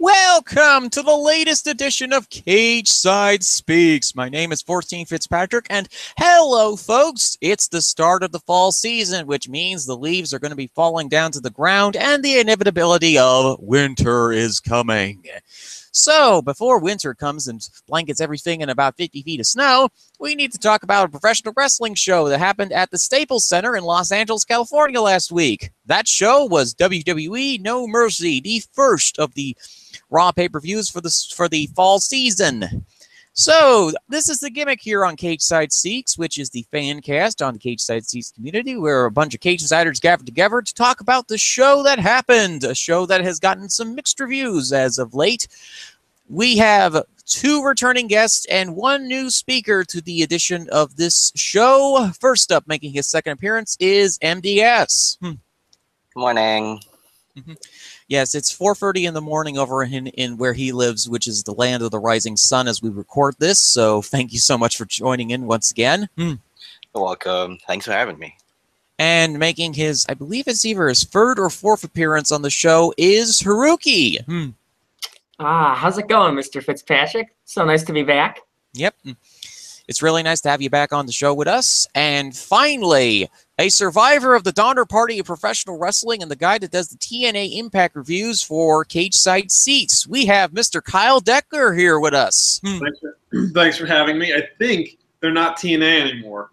Welcome to the latest edition of Cage Side Speaks. My name is 14 Fitzpatrick, and hello, folks. It's the start of the fall season, which means the leaves are going to be falling down to the ground, and the inevitability of winter is coming. So, before winter comes and blankets everything in about 50 feet of snow, we need to talk about a professional wrestling show that happened at the Staples Center in Los Angeles, California last week. That show was WWE No Mercy, the first of the Raw pay-per-views for the fall season. So, this is the gimmick here on Cage Side Speaks, which is the fan cast on the Cage Side Speaks community, where a bunch of Cage Insiders gathered together to talk about the show that happened, a show that has gotten some mixed reviews as of late. We have 2 returning guests and 1 new speaker to the edition of this show. First up, making his second appearance, is MDS. Good morning. Yes, it's 4:30 in the morning over in where he lives, which is the land of the rising sun as we record this. So thank you so much for joining in once again. You're welcome. Thanks for having me. And making his, I believe it's either his 3rd or 4th appearance on the show, is Haruki. How's it going, Mr. Fitzpatrick? So nice to be back. Yep. It's really nice to have you back on the show with us. And finally, a survivor of the Donner Party of Professional Wrestling and the guy that does the TNA Impact reviews for Cage Side Seats, we have Mr. Kyle Decker here with us. Thanks for having me. I think they're not TNA anymore,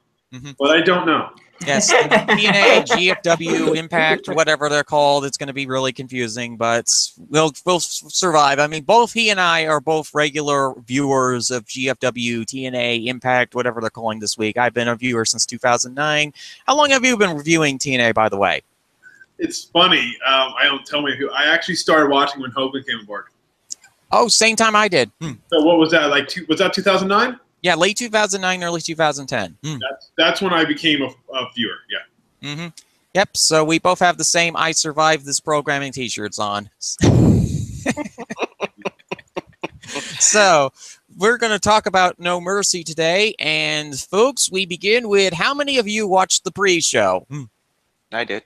but I don't know. Yes, TNA, GFW, Impact, whatever they're called. It's going to be really confusing, but we'll survive. I mean, both he and I are both regular viewers of GFW, TNA, Impact, whatever they're calling this week. I've been a viewer since 2009. How long have you been reviewing TNA, by the way? It's funny. I don't tell me who. I actually started watching when Hogan came aboard. Oh, same time I did. So what was that, was that 2009? Yeah, late 2009, early 2010. That's when I became a viewer, yeah. Yep, so we both have the same I Survived This Programming t-shirts on. So, we're going to talk about No Mercy today. And, folks, we begin with how many of you watched the pre-show? I did.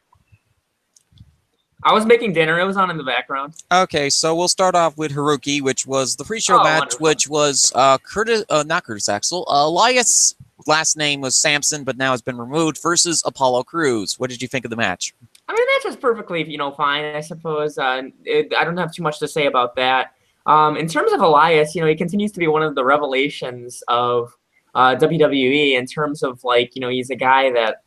I was making dinner. It was on in the background. Okay, so we'll start off with Haruki, which was the pre-show match, wonderful. Which was not Curtis Axel. Elias' last name was Samson, but now has been removed, versus Apollo Crews. What did you think of the match? I mean, the match was perfectly, fine, I suppose. I don't have too much to say about that. In terms of Elias, he continues to be one of the revelations of WWE in terms of, he's a guy that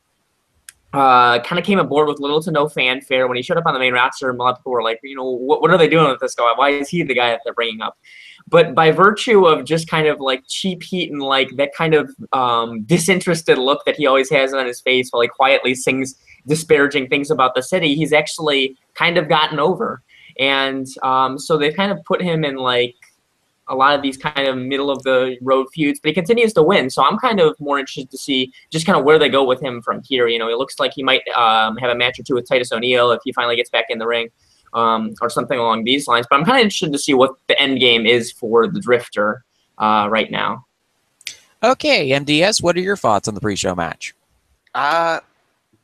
kind of came aboard with little to no fanfare. When he showed up on the main roster, a lot of people were like, what are they doing with this guy? Why is he the guy that they're bringing up? But by virtue of just kind of cheap heat and that kind of disinterested look that he always has on his face while he quietly sings disparaging things about the city, he's actually kind of gotten over. And so they've kind of put him in a lot of these kind of middle-of-the-road feuds, but he continues to win. So I'm kind of more interested to see just kind of where they go with him from here. It looks like he might have a match or 2 with Titus O'Neil if he finally gets back in the ring, or something along these lines. But I'm kind of interested to see what the end game is for the Drifter right now. Okay, MDS, what are your thoughts on the pre-show match?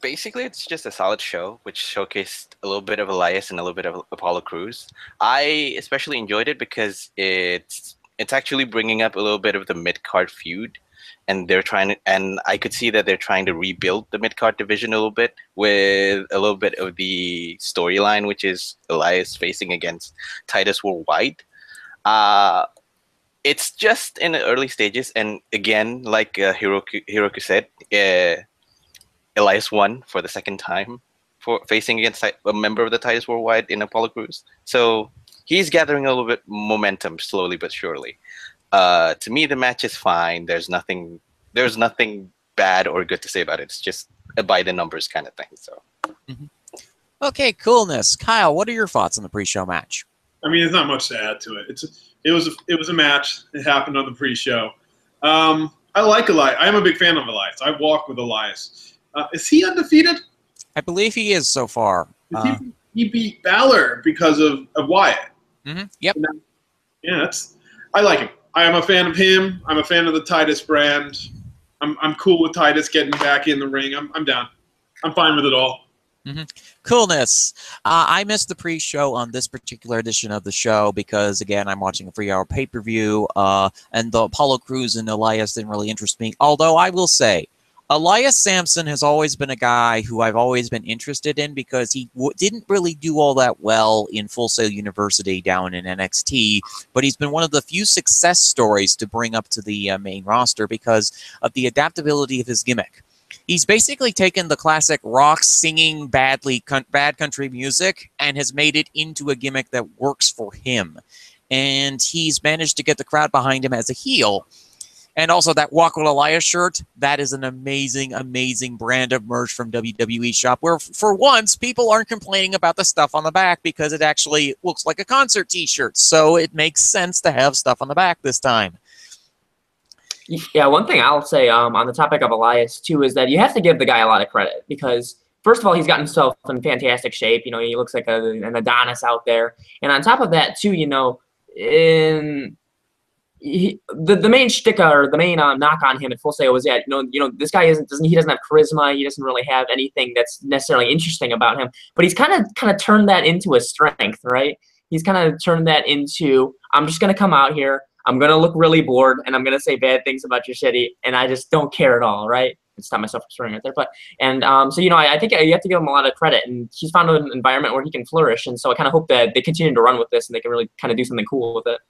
Basically, it's just a solid show, which showcased a little bit of Elias and a little bit of Apollo Crews. I especially enjoyed it because it's actually bringing up a little bit of the mid-card feud, and I could see that they're trying to rebuild the mid-card division a little bit with a little bit of the storyline, which is Elias facing against Titus Worldwide. It's just in the early stages, and again, like Hiroki said, Elias won for the 2nd time for facing against a member of the Titus Worldwide in Apollo Crews. So he's gathering a little bit momentum slowly but surely. To me, the match is fine. There's nothing bad or good to say about it. It's just a by the numbers kind of thing. So. Okay, coolness. Kyle, what are your thoughts on the pre-show match? I mean, there's not much to add to it. It was a match. It happened on the pre-show. I like Elias. I am a big fan of Elias. I walk with Elias. Is he undefeated? I believe he is so far. He beat Balor because of Wyatt. Yep. Yeah, I like him. I am a fan of him. I'm a fan of the Titus brand. I'm cool with Titus getting back in the ring. I'm down. I'm fine with it all. Coolness. I missed the pre-show on this particular edition of the show because, again, I'm watching a 3-hour pay-per-view, and the Apollo Crews and Elias didn't really interest me. Although I will say, Elias Samson has always been a guy who I've always been interested in because he didn't really do all that well in Full Sail University down in NXT, but he's been one of the few success stories to bring up to the main roster because of the adaptability of his gimmick. He's basically taken the classic rock singing bad country music and has made it into a gimmick that works for him. And he's managed to get the crowd behind him as a heel. And also that Walk with Elias shirt, that is an amazing, amazing brand of merch from WWE Shop, where for once, people aren't complaining about the stuff on the back because it actually looks like a concert t-shirt. So it makes sense to have stuff on the back this time. Yeah, one thing I'll say on the topic of Elias, too, is that you have to give the guy a lot of credit because, first of all, he's gotten himself in fantastic shape. You know, he looks like an Adonis out there. And on top of that, too, you know, the main shtick or the main knock on him at Full Sail was that, you know, this guy doesn't have charisma. He doesn't really have anything that's necessarily interesting about him. But he's kind of turned that into a strength, right? He's kind of turned that into, I'm just going to come out here. I'm going to look really bored, and I'm going to say bad things about your city, and I just don't care at all, right? I stop myself from swearing right there. But, so, you know, I think you have to give him a lot of credit, and he's found an environment where he can flourish, and so I kind of hope that they continue to run with this, and they can really kind of do something cool with it.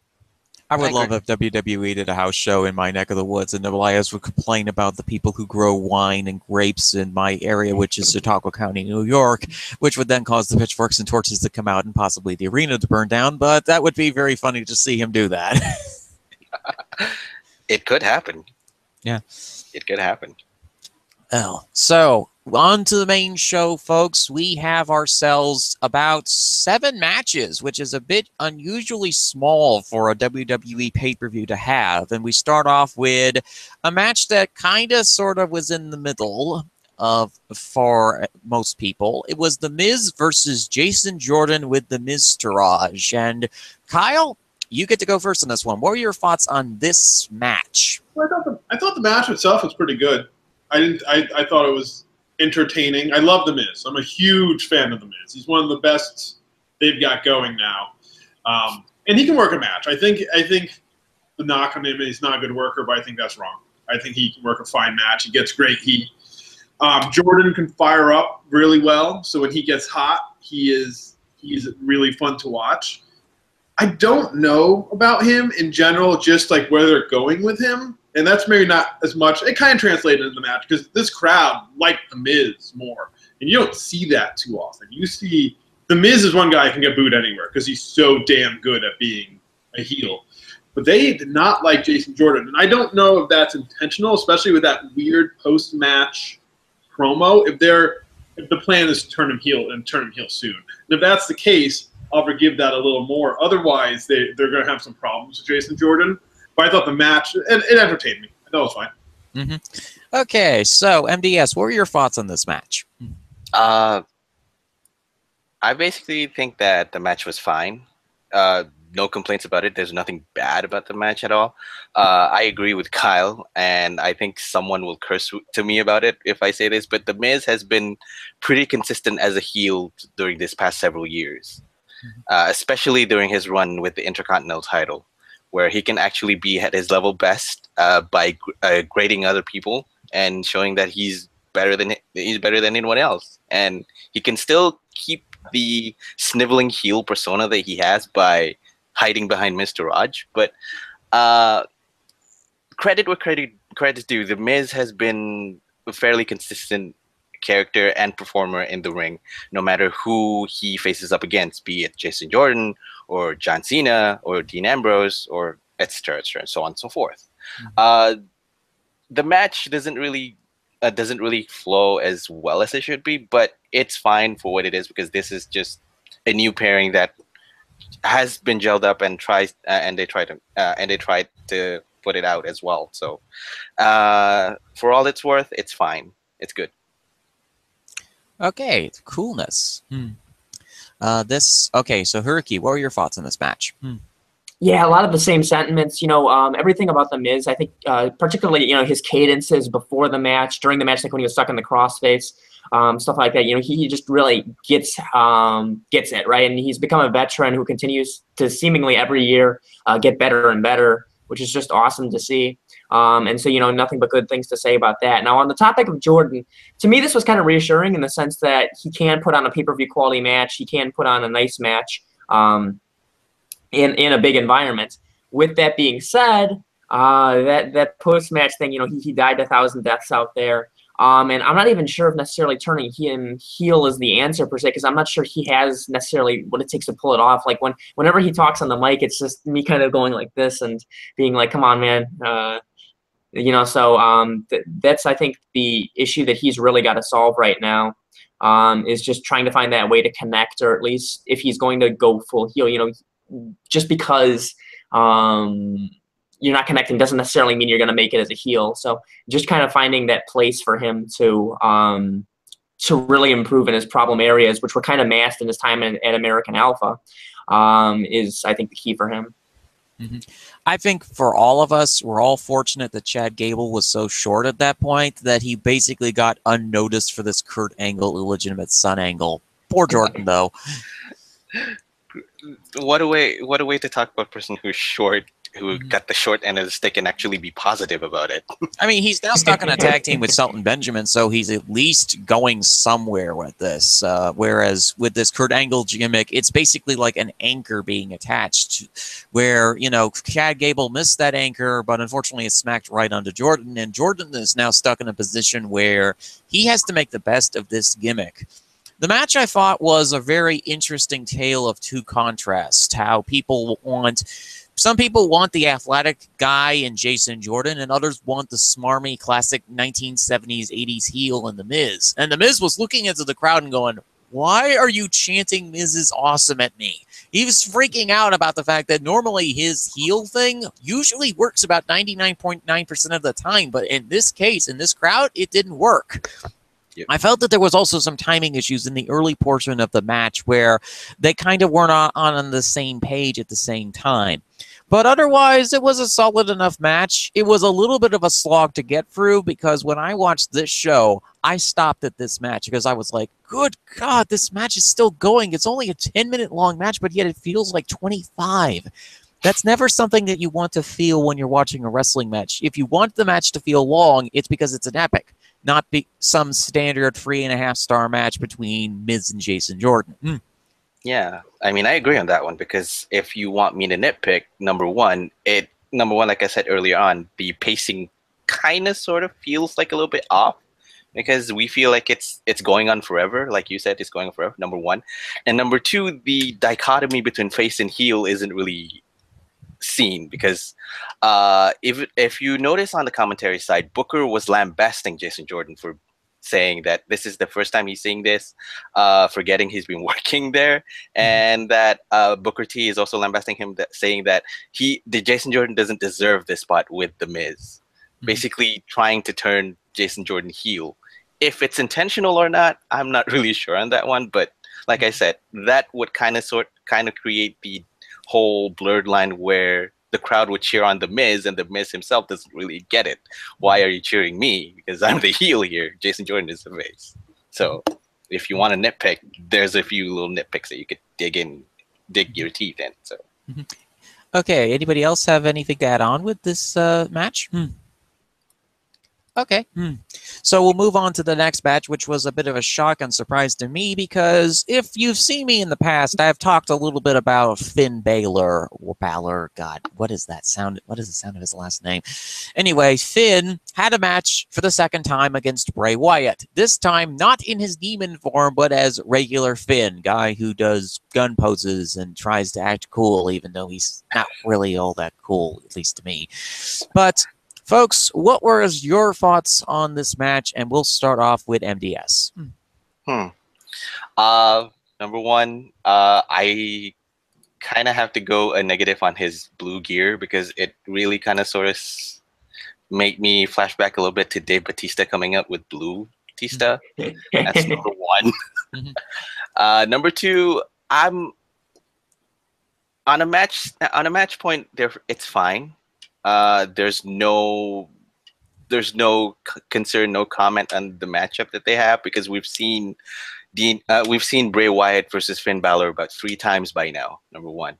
I would love if WWE did a house show in my neck of the woods, and Elias would complain about the people who grow wine and grapes in my area, which is Chautauqua County, New York, which would then cause the pitchforks and torches to come out and possibly the arena to burn down, but that would be very funny to see him do that. It could happen. Yeah. It could happen. Well, so on to the main show, folks. We have ourselves about 7 matches, which is a bit unusually small for a WWE pay-per-view to have. And we start off with a match that kind of sort of was in the middle of for most people. It was The Miz versus Jason Jordan with The Miztourage. And Kyle, you get to go first on this one. What were your thoughts on this match? Well, I thought the match itself was pretty good. I thought it was entertaining. I love The Miz. I'm a huge fan of The Miz. He's one of the best they've got going now, and he can work a match. I think the knock on him is he's not a good worker, but I think that's wrong. I think he can work a fine match. He gets great heat. Jordan can fire up really well, so when he gets hot, he's really fun to watch. I don't know about him in general, just like where they're going with him. And that's maybe not as much. It kind of translated into the match because this crowd liked The Miz more. And you don't see that too often. You see The Miz is one guy who can get booed anywhere because he's so damn good at being a heel. But they did not like Jason Jordan. And I don't know if that's intentional, especially with that weird post-match promo, if the plan is to turn him heel and turn him heel soon. And if that's the case, I'll forgive that a little more. Otherwise, they're going to have some problems with Jason Jordan. But I thought the match, it entertained me. I thought it was fine. Mm-hmm. Okay, so MDS, what were your thoughts on this match? I basically think that the match was fine. No complaints about it. There's nothing bad about the match at all. I agree with Kyle, and I think someone will curse to me about it if I say this, but The Miz has been pretty consistent as a heel during this past several years. Especially during his run with the Intercontinental title, where he can actually be at his level best by grading other people and showing that he's better than anyone else, and he can still keep the sniveling heel persona that he has by hiding behind Miztourage. But credit where credit's due. The Miz has been a fairly consistent character and performer in the ring, no matter who he faces up against, be it Jason Jordan or John Cena or Dean Ambrose or etc., and so on and so forth. The match doesn't really flow as well as it should be, but it's fine for what it is because this is just a new pairing that has been gelled up and they tried to put it out as well. So for all it's worth, it's fine. It's good. Okay, coolness. Okay, so Hiroki, what were your thoughts on this match? Yeah, a lot of the same sentiments. You know, everything about The Miz, I think, particularly, you know, his cadences before the match, during the match, like when he was stuck in the crossface. stuff like that. You know, he just really gets it, right? And he's become a veteran who continues to seemingly every year get better and better, which is just awesome to see. And so, you know, nothing but good things to say about that. Now, on the topic of Jordan, to me, this was kind of reassuring in the sense that he can put on a pay-per-view quality match. He can put on a nice match in a big environment. With that being said, that post-match thing, you know, he died 1,000 deaths out there. And I'm not even sure if necessarily turning him heel is the answer per se, because I'm not sure he has necessarily what it takes to pull it off. Like whenever he talks on the mic, it's just me kind of going like this and being like, "Come on, man." You know, so that's I think the issue that he's really got to solve right now, is just trying to find that way to connect, or at least if he's going to go full heel, you know, just because you're not connecting doesn't necessarily mean you're going to make it as a heel. So just kind of finding that place for him to really improve in his problem areas, which were kind of masked in his time at American Alpha, is I think the key for him. Mm-hmm. I think for all of us, we're all fortunate that Chad Gable was so short at that point that he basically got unnoticed for this Kurt Angle illegitimate son angle. Poor Jordan, though. What a way to talk about a person who's short, who got the short end of the stick, and actually be positive about it. I mean, he's now stuck in a tag team with Shelton Benjamin, so he's at least going somewhere with this. Whereas with this Kurt Angle gimmick, it's basically like an anchor being attached, where, you know, Chad Gable missed that anchor, but unfortunately it smacked right onto Jordan, and Jordan is now stuck in a position where he has to make the best of this gimmick. The match, I thought, was a very interesting tale of two contrasts. How some people want the athletic guy in Jason Jordan, and others want the smarmy, classic 1970s, 80s heel in The Miz. And The Miz was looking into the crowd and going, "Why are you chanting Miz is awesome at me?" He was freaking out about the fact that normally his heel thing usually works about 99.9% of the time, but in this case, in this crowd, it didn't work. Yep. I felt that there was also some timing issues in the early portion of the match where they kind of weren't on the same page at the same time. But otherwise, it was a solid enough match. It was a little bit of a slog to get through because when I watched this show, I stopped at this match because I was like, good God, this match is still going. It's only a 10-minute long match, but yet it feels like 25. That's never something that you want to feel when you're watching a wrestling match. If you want the match to feel long, it's because it's an epic, not some standard 3.5-star match between Miz and Jason Jordan. Yeah, I mean, I agree on that one, because if you want me to nitpick, number one, like I said earlier on, the pacing kind of sort of feels like a little bit off, because we feel like it's going on forever. Like you said, it's going on forever, number one. And number two, the dichotomy between face and heel isn't really seen, because if you notice on the commentary side, Booker was lambasting Jason Jordan for saying that this is the first time he's seeing this, forgetting he's been working there, and that Booker T is also lambasting him, saying that Jason Jordan doesn't deserve this spot with The Miz, basically trying to turn Jason Jordan heel. If it's intentional or not, I'm not really sure on that one, but like I said, that would kind of create the whole blurred line where the crowd would cheer on The Miz, and The Miz himself doesn't really get it. Why are you cheering me? Because I'm the heel here. Jason Jordan is the face. So if you want to nitpick, there's a few little nitpicks that you could dig your teeth in. So okay, anybody else have anything to add on with this match? Okay. So we'll move on to the next match, which was a bit of a shock and surprise to me, because if you've seen me in the past, I've talked a little bit about Finn Balor, or Balor. God, what is that sound? What is the sound of his last name? Anyway, Finn had a match for the second time against Bray Wyatt. This time, not in his demon form, but as regular Finn, guy who does gun poses and tries to act cool, even though he's not really all that cool, at least to me. But folks, what were your thoughts on this match? And we'll start off with MDS. Number one, I kind of have to go a negative on his blue gear, because it really kind of sort of made me flash back a little bit to Dave Bautista coming up with blue Batista. That's number one. Number two, I'm on a match point. It's fine. There's no there's no concern, no comment on the matchup that they have, because we've seen Bray Wyatt versus Finn Balor about 3 times by now. Number one.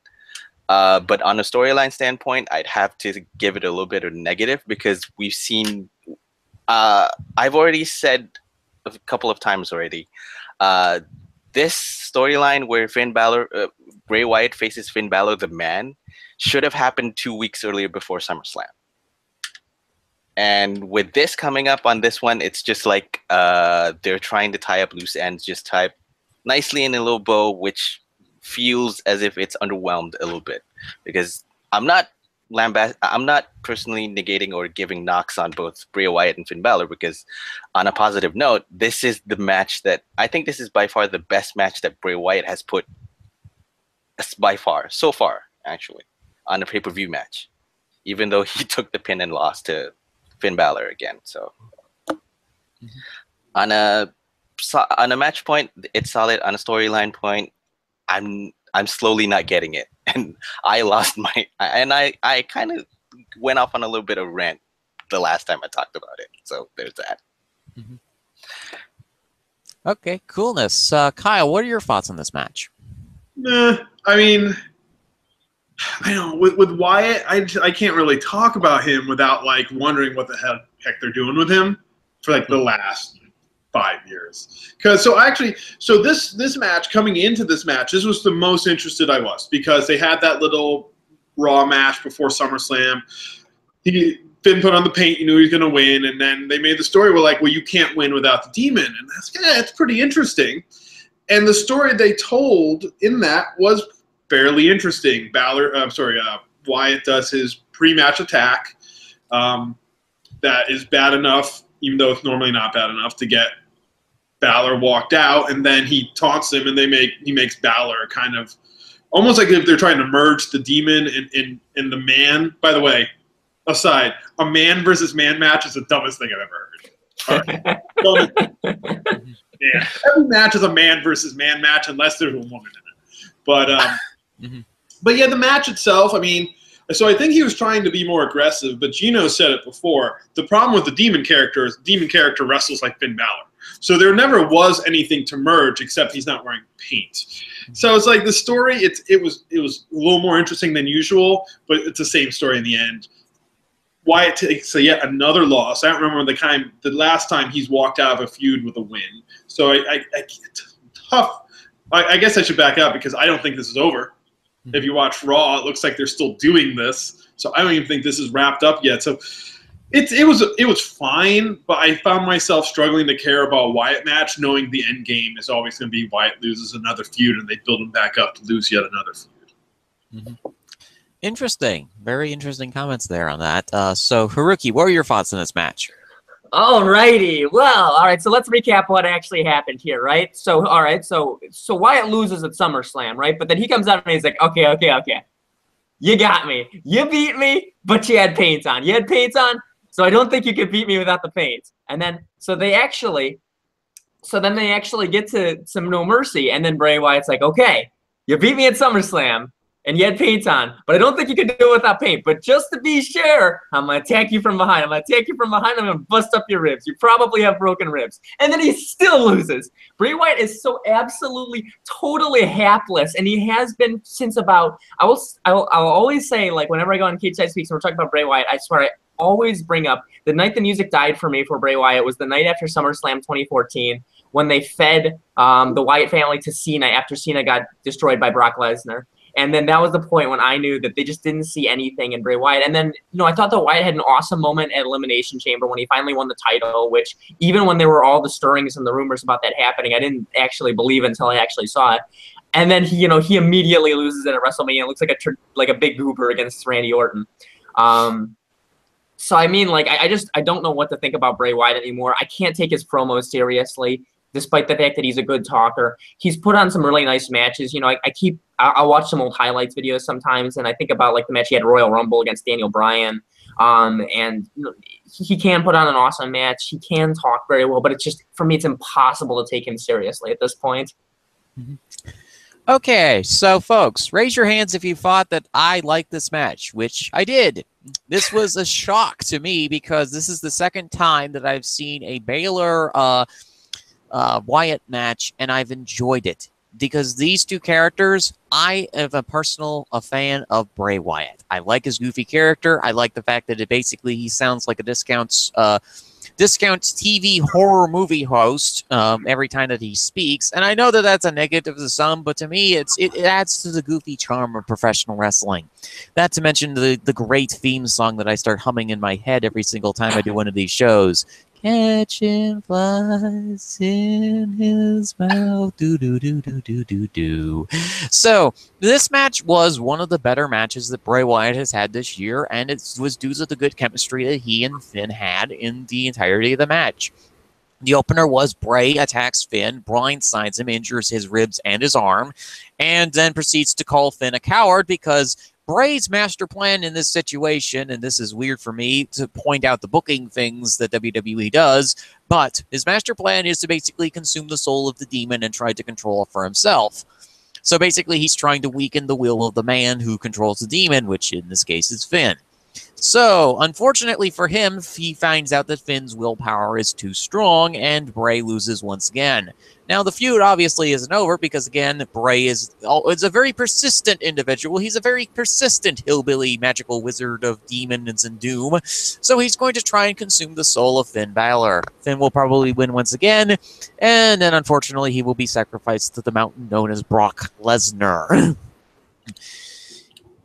But on a storyline standpoint, I'd have to give it a little bit of negative, because we've seen. I've already said a couple of times already. This storyline where Bray Wyatt faces Finn Balor, the Man, should have happened 2 weeks earlier before SummerSlam. And with this coming up on this one, it's just like they're trying to tie up loose ends, just tie nicely in a little bow, which feels as if it's underwhelmed a little bit. Because I'm not personally negating or giving knocks on both Bray Wyatt and Finn Balor, because on a positive note, this is the match that I think this is by far the best match that Bray Wyatt has put so far, actually, on a pay-per-view match, even though he took the pin and lost to Finn Balor again. So on a match point, it's solid. On a storyline point, I'm slowly not getting it, and I kind of went off on a little bit of rant the last time I talked about it. So there's that. Okay, coolness. Kyle, what are your thoughts on this match? I mean, I don't know. With Wyatt, I can't really talk about him without like wondering what the heck they're doing with him for like the last 5 years. So this match, coming into this match, this was the most interested I was, because they had that little Raw match before SummerSlam. Finn put on the paint, you knew he was going to win, and then they made the story where like, well, you can't win without the Demon, and that's pretty interesting. And the story they told in that was fairly interesting. Wyatt does his pre-match attack that is bad enough, even though it's normally not bad enough, to get Balor walked out, and then he taunts him, and he makes Balor kind of almost like if they're trying to merge the Demon and the Man. By the way, aside, a man versus man match is the dumbest thing I've ever heard. All right. Yeah, every match is a man versus man match unless there's a woman in it. But but yeah, the match itself, I mean, so I think he was trying to be more aggressive, but Gino said it before. The problem with the Demon character is the Demon character wrestles like Finn Balor. So there never was anything to merge except he's not wearing paint. So it's like the story, it was a little more interesting than usual, but it's the same story in the end. Wyatt takes yet another loss. I don't remember the last time he's walked out of a feud with a win. So I guess I should back up, because I don't think this is over. If you watch Raw, it looks like they're still doing this. So I don't even think this is wrapped up yet. So it was fine, but I found myself struggling to care about a Wyatt match, knowing the end game is always going to be Wyatt loses another feud and they build him back up to lose yet another feud. Interesting. Very interesting comments there on that. So, Haruki, what were your thoughts on this match? Alrighty. Well, all right. So let's recap what actually happened here, right? So, all right. So Wyatt loses at SummerSlam, right? But then he comes out and he's like, okay. You got me. You beat me, but you had paint on. You had paint on, so I don't think you could beat me without the paint. And then, so then they actually get to some No Mercy, and then Bray Wyatt's like, okay, you beat me at SummerSlam, and you had paint on, but I don't think you can do it without paint. But just to be sure, I'm going to attack you from behind. I'm going to bust up your ribs. You probably have broken ribs. And then he still loses. Bray Wyatt is so absolutely, totally hapless, and he has been since about, I'll always say, like, whenever I go on Cage Side Speaks and we're talking about Bray Wyatt, I swear I always bring up the night the music died for me for Bray Wyatt was the night after SummerSlam 2014, when they fed the Wyatt family to Cena after Cena got destroyed by Brock Lesnar. And then that was the point when I knew that they just didn't see anything in Bray Wyatt. And then, I thought that Wyatt had an awesome moment at Elimination Chamber when he finally won the title, which even when there were all the stirrings and the rumors about that happening, I didn't actually believe until I actually saw it. And then he immediately loses it at WrestleMania. It looks like a big goober against Randy Orton. So I mean, like, I don't know what to think about Bray Wyatt anymore. I can't take his promos seriously, despite the fact that he's a good talker. He's put on some really nice matches. I'll watch some old highlights videos sometimes, and I think about like the match he had at Royal Rumble against Daniel Bryan. And he can put on an awesome match. He can talk very well, but it's just, for me, it's impossible to take him seriously at this point. Okay, so folks, raise your hands if you thought that I liked this match, which I did. This was a shock to me because this is the second time that I've seen a Baylor Wyatt match, and I've enjoyed it. Because these two characters, I am a fan of Bray Wyatt. I like his goofy character. I like the fact that he sounds like a discounts TV horror movie host every time that he speaks. And I know that that's a negative to some, but to me, it adds to the goofy charm of professional wrestling. Not to mention the great theme song that I start humming in my head every single time I do one of these shows. Catching flies in his mouth. Do do do do do do do. So this match was one of the better matches that Bray Wyatt has had this year, and it was due to the good chemistry that he and Finn had in the entirety of the match. The opener was Bray attacks Finn, blindsides him, injures his ribs and his arm, and then proceeds to call Finn a coward because Bray's master plan in this situation, and this is weird for me to point out the booking things that WWE does, but his master plan is to basically consume the soul of the demon and try to control it for himself. So basically, he's trying to weaken the will of the man who controls the demon, which in this case is Finn. So, unfortunately for him, he finds out that Finn's willpower is too strong, and Bray loses once again. Now, the feud obviously isn't over because, again, Bray is a very persistent individual. He's a very persistent hillbilly magical wizard of demons and doom. So he's going to try and consume the soul of Finn Balor. Finn will probably win once again, and then, unfortunately, he will be sacrificed to the mountain known as Brock Lesnar.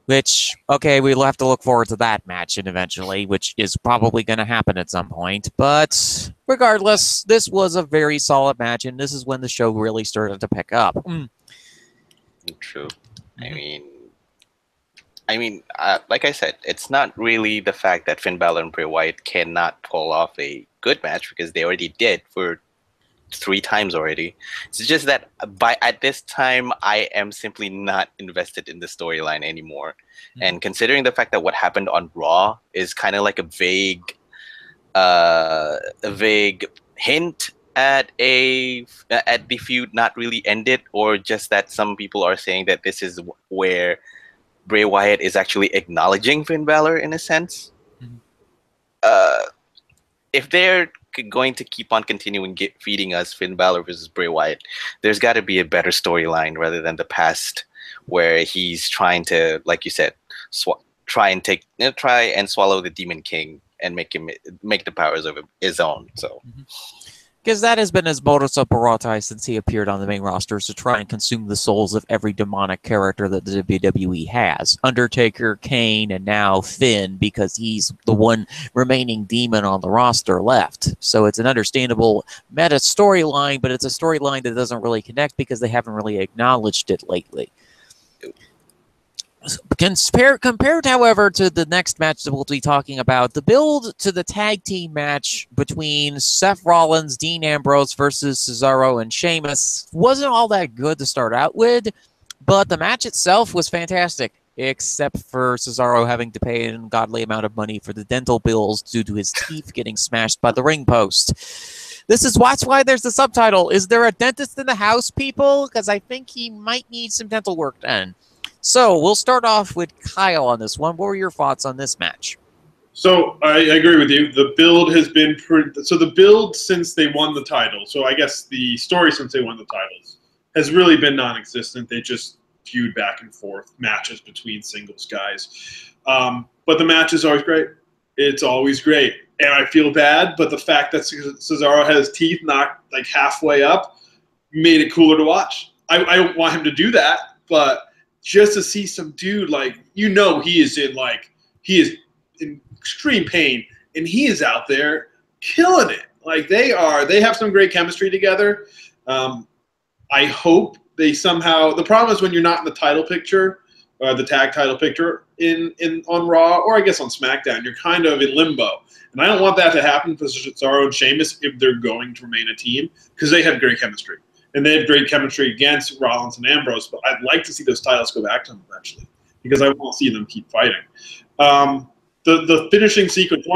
Which, okay, we'll have to look forward to that match eventually, which is probably going to happen at some point. But regardless, this was a very solid match, and this is when the show really started to pick up. True. I mean, like I said, it's not really the fact that Finn Balor and Bray Wyatt cannot pull off a good match because they already did for 3 times already. It's just that at this time, I am simply not invested in the storyline anymore. Mm-hmm. And considering the fact that what happened on Raw is kind of like a vague hint at the feud not really ended, or just that some people are saying that this is where Bray Wyatt is actually acknowledging Finn Balor in a sense. Mm-hmm. If they're going to keep on continuing feeding us Finn Balor versus Bray Wyatt, there's got to be a better storyline rather than the past where he's trying to, like you said, try and swallow the Demon King and make the powers of his own. So. Mm-hmm. Because that has been his modus operandi since he appeared on the main roster, is to try and consume the souls of every demonic character that the WWE has. Undertaker, Kane, and now Finn, because he's the one remaining demon on the roster left. So it's an understandable meta storyline, but it's a storyline that doesn't really connect because they haven't really acknowledged it lately. Compared, however, to the next match that we'll be talking about, the build to the tag team match between Seth Rollins, Dean Ambrose versus Cesaro and Sheamus wasn't all that good to start out with, but the match itself was fantastic, except for Cesaro having to pay an ungodly amount of money for the dental bills due to his teeth getting smashed by the ring post. That's why there's the subtitle. Is there a dentist in the house, people? Because I think he might need some dental work done. So we'll start off with Kyle on this one. What were your thoughts on this match? So I agree with you. The build has been the build since they won the title. So I guess the story since they won the titles has really been non-existent. They just feud back and forth matches between singles guys. But the match is always great. It's always great. And I feel bad, but the fact that Cesaro had his teeth knocked like halfway up made it cooler to watch. I don't want him to do that, but just to see some dude, like, he is in extreme pain, and he is out there killing it. Like, they have some great chemistry together. I hope they somehow, the problem is when you're not in the title picture, the tag title picture on Raw, or I guess on SmackDown, you're kind of in limbo. And I don't want that to happen for Cesaro and Sheamus if they're going to remain a team, because they have great chemistry. And they have great chemistry against Rollins and Ambrose, but I'd like to see those titles go back to them eventually because I want to see them keep fighting. The finishing sequence,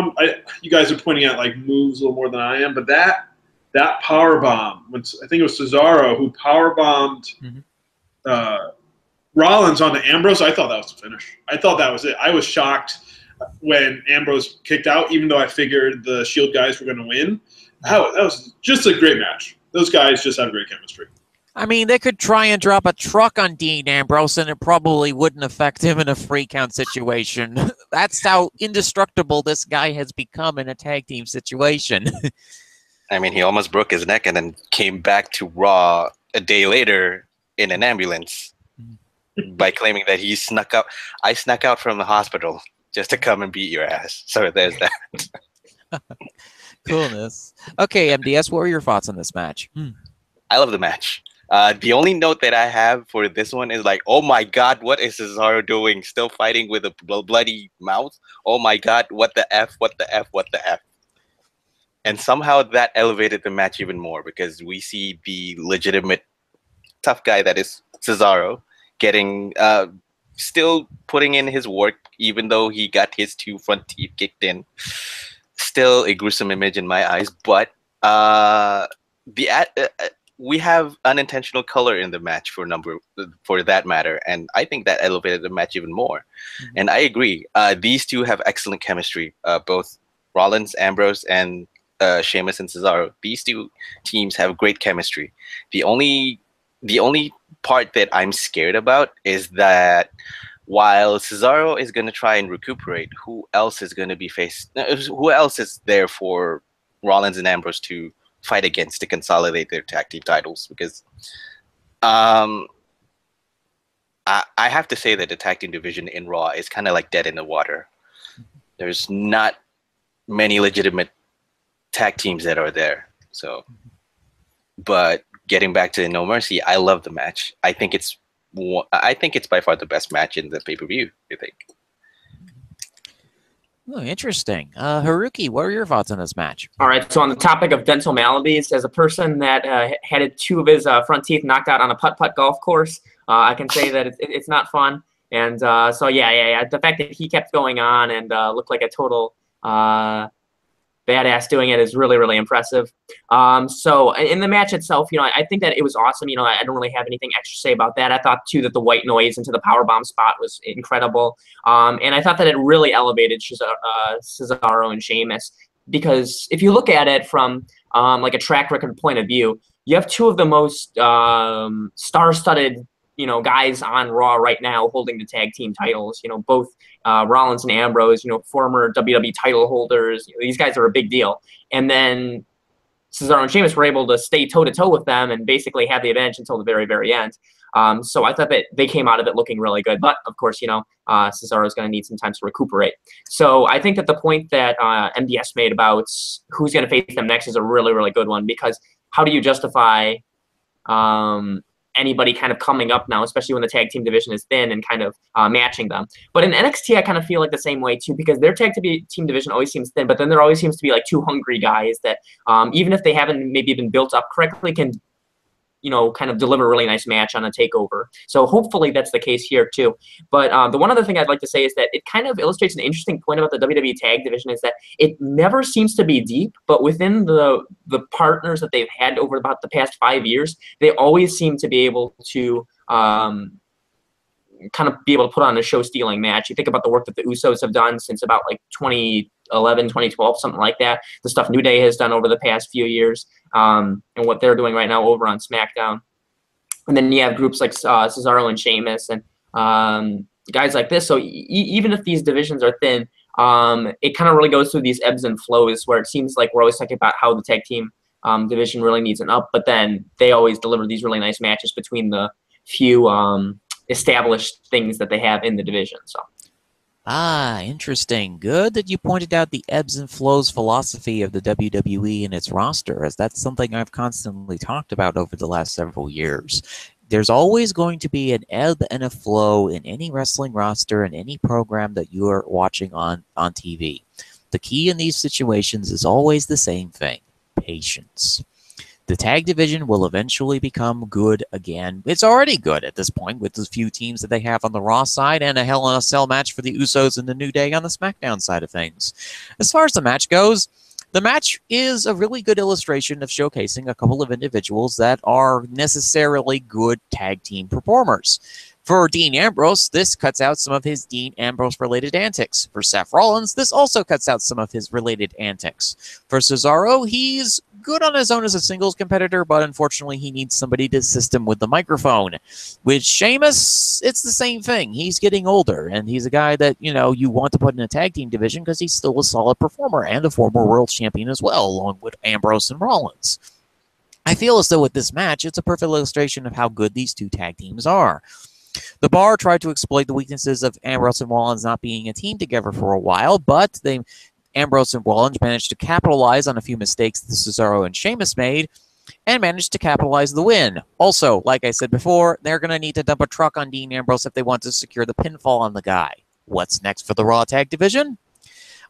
you guys are pointing out like moves a little more than I am, but that power bomb, I think it was Cesaro who power bombed Rollins onto Ambrose, I thought that was the finish. I thought that was it. I was shocked when Ambrose kicked out, even though I figured the Shield guys were going to win. That was just a great match. Those guys just have great chemistry. I mean, they could try and drop a truck on Dean Ambrose, and it probably wouldn't affect him in a free count situation. That's how indestructible this guy has become in a tag team situation. I mean, he almost broke his neck and then came back to Raw a day later in an ambulance by claiming that he snuck out. I snuck out from the hospital just to come and beat your ass. So there's that. Coolness. Okay, MDS, what were your thoughts on this match? I love the match. The only note that I have for this one is like, oh my God, what is Cesaro doing? Still fighting with a bloody mouth? Oh my God, what the F, what the F, what the F? And somehow that elevated the match even more because we see the legitimate tough guy that is Cesaro getting, still putting in his work, even though he got his 2 front teeth kicked in. Still a gruesome image in my eyes, but we have unintentional color in the match for that matter, and I think that elevated the match even more. And I agree, these two have excellent chemistry, both Rollins, Ambrose, and Sheamus and Cesaro. These two teams have great chemistry. The only part that I'm scared about is that while Cesaro is going to try and recuperate, who else is going to be who else is there for Rollins and Ambrose to fight against to consolidate their tag team titles? Because I have to say that the tag team division in Raw is kind of like dead in the water. There's not many legitimate tag teams that are there. So, but getting back to No Mercy, I love the match. I think it's by far the best match in the pay-per-view. I think. Oh, interesting. Haruki, what are your thoughts on this match? All right, so on the topic of dental maladies, as a person that had 2 of his front teeth knocked out on a putt-putt golf course, I can say that it's not fun. And so, yeah, the fact that he kept going on and looked like a total badass doing it is really, really impressive. So in the match itself, I think that it was awesome. I don't really have anything extra to say about that. I thought, too, that the white noise into the powerbomb spot was incredible. And I thought that it really elevated Cesaro and Sheamus. Because if you look at it from like a track record point of view, you have 2 of the most star-studded guys on Raw right now holding the tag team titles, both Rollins and Ambrose, former WWE title holders. These guys are a big deal. And then Cesaro and Sheamus were able to stay toe-to-toe with them and basically have the advantage until the very, very end. So I thought that they came out of it looking really good. But, of course, Cesaro is going to need some time to recuperate. So I think that the point that MDS made about who's going to face them next is a really, really good one, because how do you justify anybody kind of coming up now, especially when the tag team division is thin, and kind of matching them. But in NXT, I kind of feel like the same way too, because their tag team division always seems thin, but then there always seems to be like 2 hungry guys that even if they haven't maybe been built up correctly, can kind of deliver a really nice match on a takeover. So hopefully that's the case here too. But the one other thing I'd like to say is that it kind of illustrates an interesting point about the WWE tag division, is that it never seems to be deep, but within the partners that they've had over about the past 5 years, they always seem to be able to kind of be able to put on a show-stealing match. You think about the work that the Usos have done since about like 2011, 2012, something like that. The stuff New Day has done over the past few years, and what they're doing right now over on SmackDown. And then you have groups like Cesaro and Sheamus and guys like this. So even if these divisions are thin, it kind of really goes through these ebbs and flows where it seems like we're always talking about how the tag team division really needs an up, but then they always deliver these really nice matches between the few established things that they have in the division. So. Interesting. Good that you pointed out the ebbs and flows philosophy of the WWE and its roster, as that's something I've constantly talked about over the last several years. There's always going to be an ebb and a flow in any wrestling roster and any program that you are watching on TV. The key in these situations is always the same thing: patience. The tag division will eventually become good again. It's already good at this point with the few teams that they have on the Raw side and a Hell in a Cell match for the Usos and the New Day on the SmackDown side of things. As far as the match goes, The match is a really good illustration of showcasing a couple of individuals that are necessarily good tag team performers. For Dean Ambrose, this cuts out some of his Dean Ambrose-related antics. For Seth Rollins, this also cuts out some of his related antics. For Cesaro, he's good on his own as a singles competitor, but unfortunately he needs somebody to assist him with the microphone. With Sheamus, it's the same thing. He's getting older, and he's a guy that, you know, you want to put in a tag team division because he's still a solid performer and a former world champion as well, along with Ambrose and Rollins. I feel as though with this match, it's a perfect illustration of how good these two tag teams are. The Bar tried to exploit the weaknesses of Ambrose and Rollins not being a team together for a while, but Ambrose and Rollins managed to capitalize on a few mistakes that Cesaro and Sheamus made, and managed to capitalize the win. Also, like I said before, they're going to need to dump a truck on Dean Ambrose if they want to secure the pinfall on the guy. What's next for the Raw Tag Division?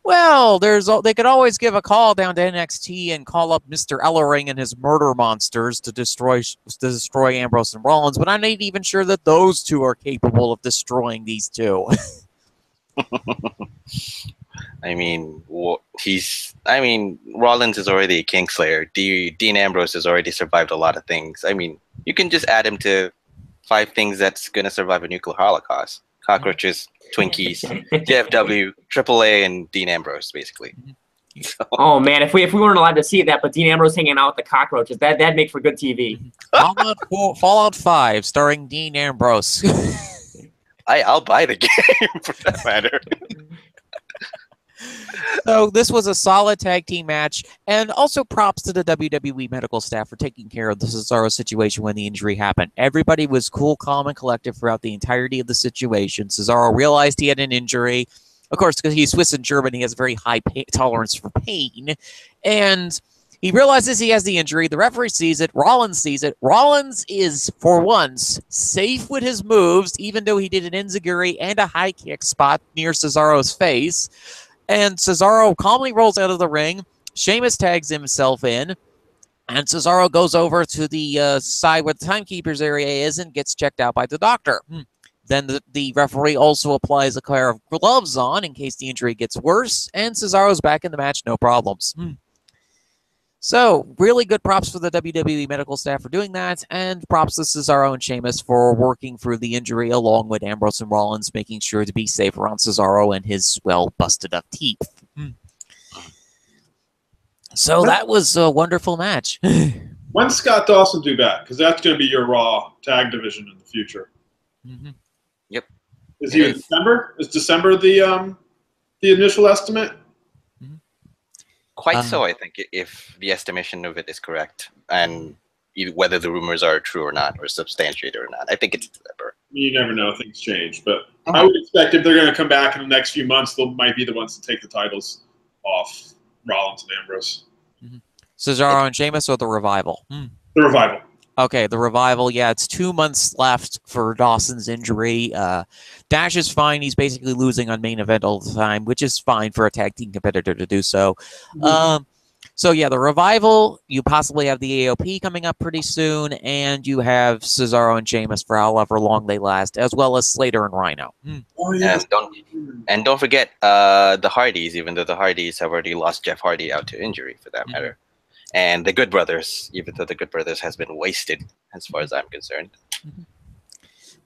Well, they could always give a call down to NXT and call up Mr. Ellering and his murder monsters to destroy Ambrose and Rollins, but I'm not even sure that those two are capable of destroying these two. I mean, Rollins is already a Kingslayer. Dean Ambrose has already survived a lot of things. I mean, you can just add him to 5 things that's going to survive a nuclear holocaust. Cockroaches, Twinkies, JFW, AAA, and Dean Ambrose, basically. So. Oh man, if we weren't allowed to see that, but Dean Ambrose hanging out with the cockroaches, that'd make for good TV. Fallout 5, starring Dean Ambrose. I'll buy the game for that matter. So this was a solid tag team match, and also props to the WWE medical staff for taking care of the Cesaro situation when the injury happened. Everybody was cool, calm, and collected throughout the entirety of the situation. Cesaro realized he had an injury. Of course, because he's Swiss and German, he has a very high tolerance for pain. And he realizes he has the injury. The referee sees it. Rollins sees it. Rollins is, for once, safe with his moves, even though he did an enziguri and a high kick spot near Cesaro's face. And Cesaro calmly rolls out of the ring. Sheamus tags himself in. And Cesaro goes over to the side where the timekeeper's area is and gets checked out by the doctor. Then the referee also applies a pair of gloves on in case the injury gets worse. And Cesaro's back in the match, no problems. So, really good props for the WWE medical staff for doing that, and props to Cesaro and Sheamus for working through the injury along with Ambrose and Rollins, making sure to be safe around Cesaro and his, well, busted-up teeth. So that was a wonderful match. When's Scott Dawson due back? Because that's going to be your Raw tag division in the future. Yep. Is he in December? Is December the initial estimate? Quite so, I think, if the estimation of it is correct, and whether the rumors are true or not, or substantiated or not. I think it's December. You never know; things change. But I would expect if they're going to come back in the next few months, they might be the ones to take the titles off Rollins and Ambrose. Cesaro and Sheamus, or the Revival? The Revival. Okay, the Revival, yeah, it's 2 months left for Dawson's injury. Dash is fine. He's basically losing on main event all the time, which is fine for a tag team competitor to do so. So, yeah, the Revival, you possibly have the AOP coming up pretty soon, and you have Cesaro and Sheamus for however long they last, as well as Slater and Rhino. Oh, yeah. And don't forget the Hardys, even though the Hardys have already lost Jeff Hardy out to injury, for that matter. And the Good Brothers, even though the Good Brothers has been wasted, as far as I'm concerned.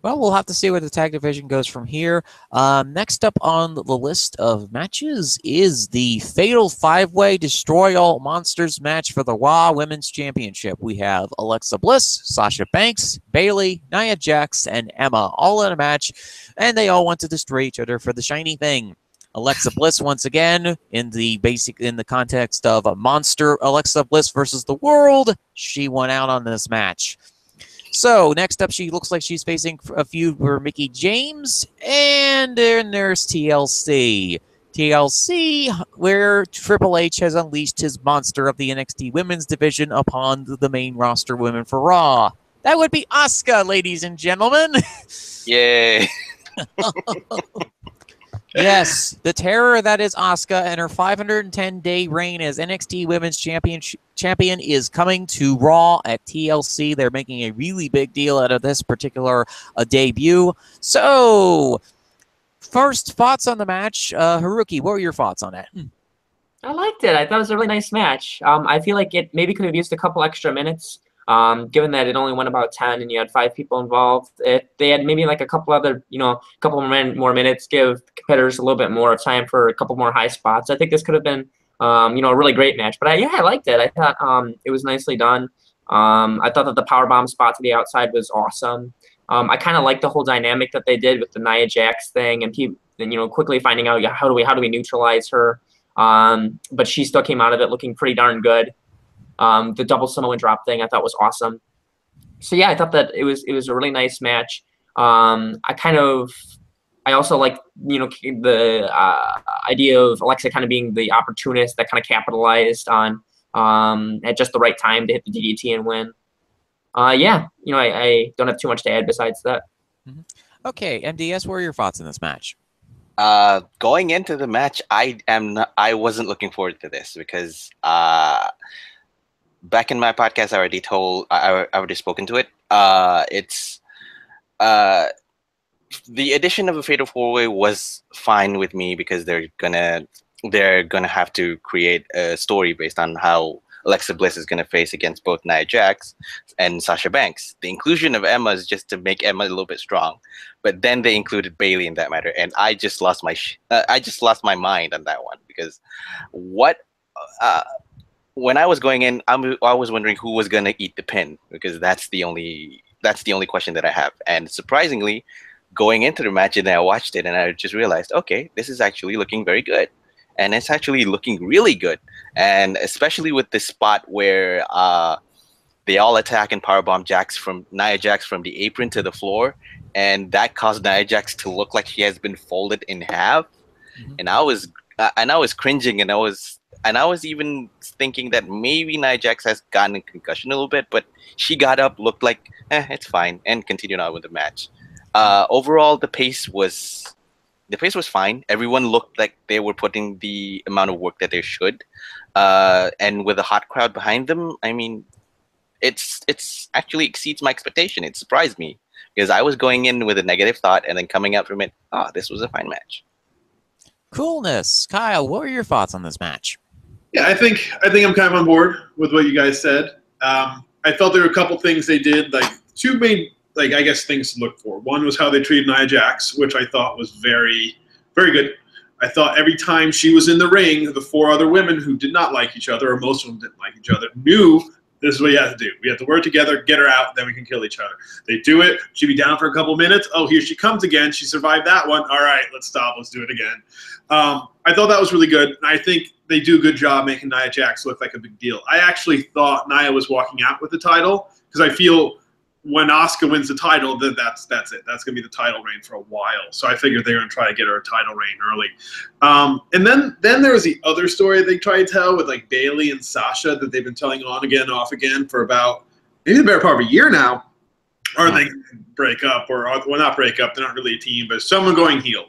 Well, we'll have to see where the tag division goes from here. Next up on the list of matches is the Fatal 5-Way Destroy All Monsters match for the Raw Women's Championship. We have Alexa Bliss, Sasha Banks, Bayley, Nia Jax, and Emma all in a match, and they all want to destroy each other for the shiny thing. Alexa Bliss, once again, in the context of a monster Alexa Bliss versus the world, she won out on this match. So, next up, she looks like she's facing a feud for Mickie James, and then there's TLC. TLC, where Triple H has unleashed his monster of the NXT Women's Division upon the main roster women for Raw. That would be Asuka, ladies and gentlemen. Yay. Yes, the terror that is Asuka, and her 510-day reign as NXT Women's Champion is coming to Raw at TLC. They're making a really big deal out of this particular debut. So, first thoughts on the match. Haruki, what were your thoughts on it? I liked it. I thought it was a really nice match. I feel like it maybe could have used a couple extra minutes, given that it only went about 10 and you had 5 people involved. They had maybe like a couple other, couple more minutes, give competitors a little bit more of time for a couple more high spots. I think this could have been, a really great match. But I liked it. I thought it was nicely done. I thought that the powerbomb spot to the outside was awesome. I kind of like the whole dynamic that they did with the Nia Jax thing and quickly finding out how do we neutralize her. But she still came out of it looking pretty darn good. The double Samoan drop thing I thought was awesome. So yeah, I thought that it was a really nice match. I also like the idea of Alexa kind of being the opportunist that kind of capitalized on at just the right time to hit the DDT and win. I don't have too much to add besides that. Okay, MDS, what are your thoughts on this match? Going into the match, I wasn't looking forward to this because back in my podcast, I already spoken to it. It's the addition of a Fatal 4-Way was fine with me because they're gonna have to create a story based on how Alexa Bliss is gonna face against both Nia Jax and Sasha Banks. The inclusion of Emma is just to make Emma a little bit strong, but then they included Bayley in that matter, and I just lost my mind on that one because when I was going in, I was wondering who was gonna eat the pin because that's the only question that I have. And surprisingly, going into the match, and then I watched it and I just realized, okay, this is actually looking very good, and it's actually looking really good, and especially with this spot where they all attack and powerbomb Nia Jax from the apron to the floor, and that caused Nia Jax to look like she has been folded in half. And I was cringing, and I was even thinking that maybe Nia Jax has gotten a concussion a little bit, but she got up, looked like it's fine, and continued on with the match. Overall, the pace was fine. Everyone looked like they were putting the amount of work that they should, and with a hot crowd behind them, I mean, it's actually exceeds my expectation. It surprised me because I was going in with a negative thought, and then coming out from it, this was a fine match. Coolness. Kyle, what were your thoughts on this match? Yeah, I think I'm kind of on board with what you guys said. I felt there were a couple things they did, like two main, I guess, things to look for. One was how they treated Nia Jax, which I thought was very, very good. I thought every time she was in the ring, the 4 other women who did not like each other, or most of them didn't like each other, knew this is what you have to do. We have to work together, get her out, then we can kill each other. They do it. She'd be down for a couple minutes. Oh, here she comes again. She survived that one. All right, let's stop. Let's do it again. I thought that was really good. And I think they do a good job making Nia Jax look like a big deal. I actually thought Nia was walking out with the title because I feel when Asuka wins the title, then that's it. That's going to be the title reign for a while. So I figured they're going to try to get her a title reign early. And then there was the other story they tried to tell with like Bayley and Sasha that they've been telling on again and off again for about maybe the better part of a year now. Or they break up, or well, not break up. They're not really a team, but someone going heel.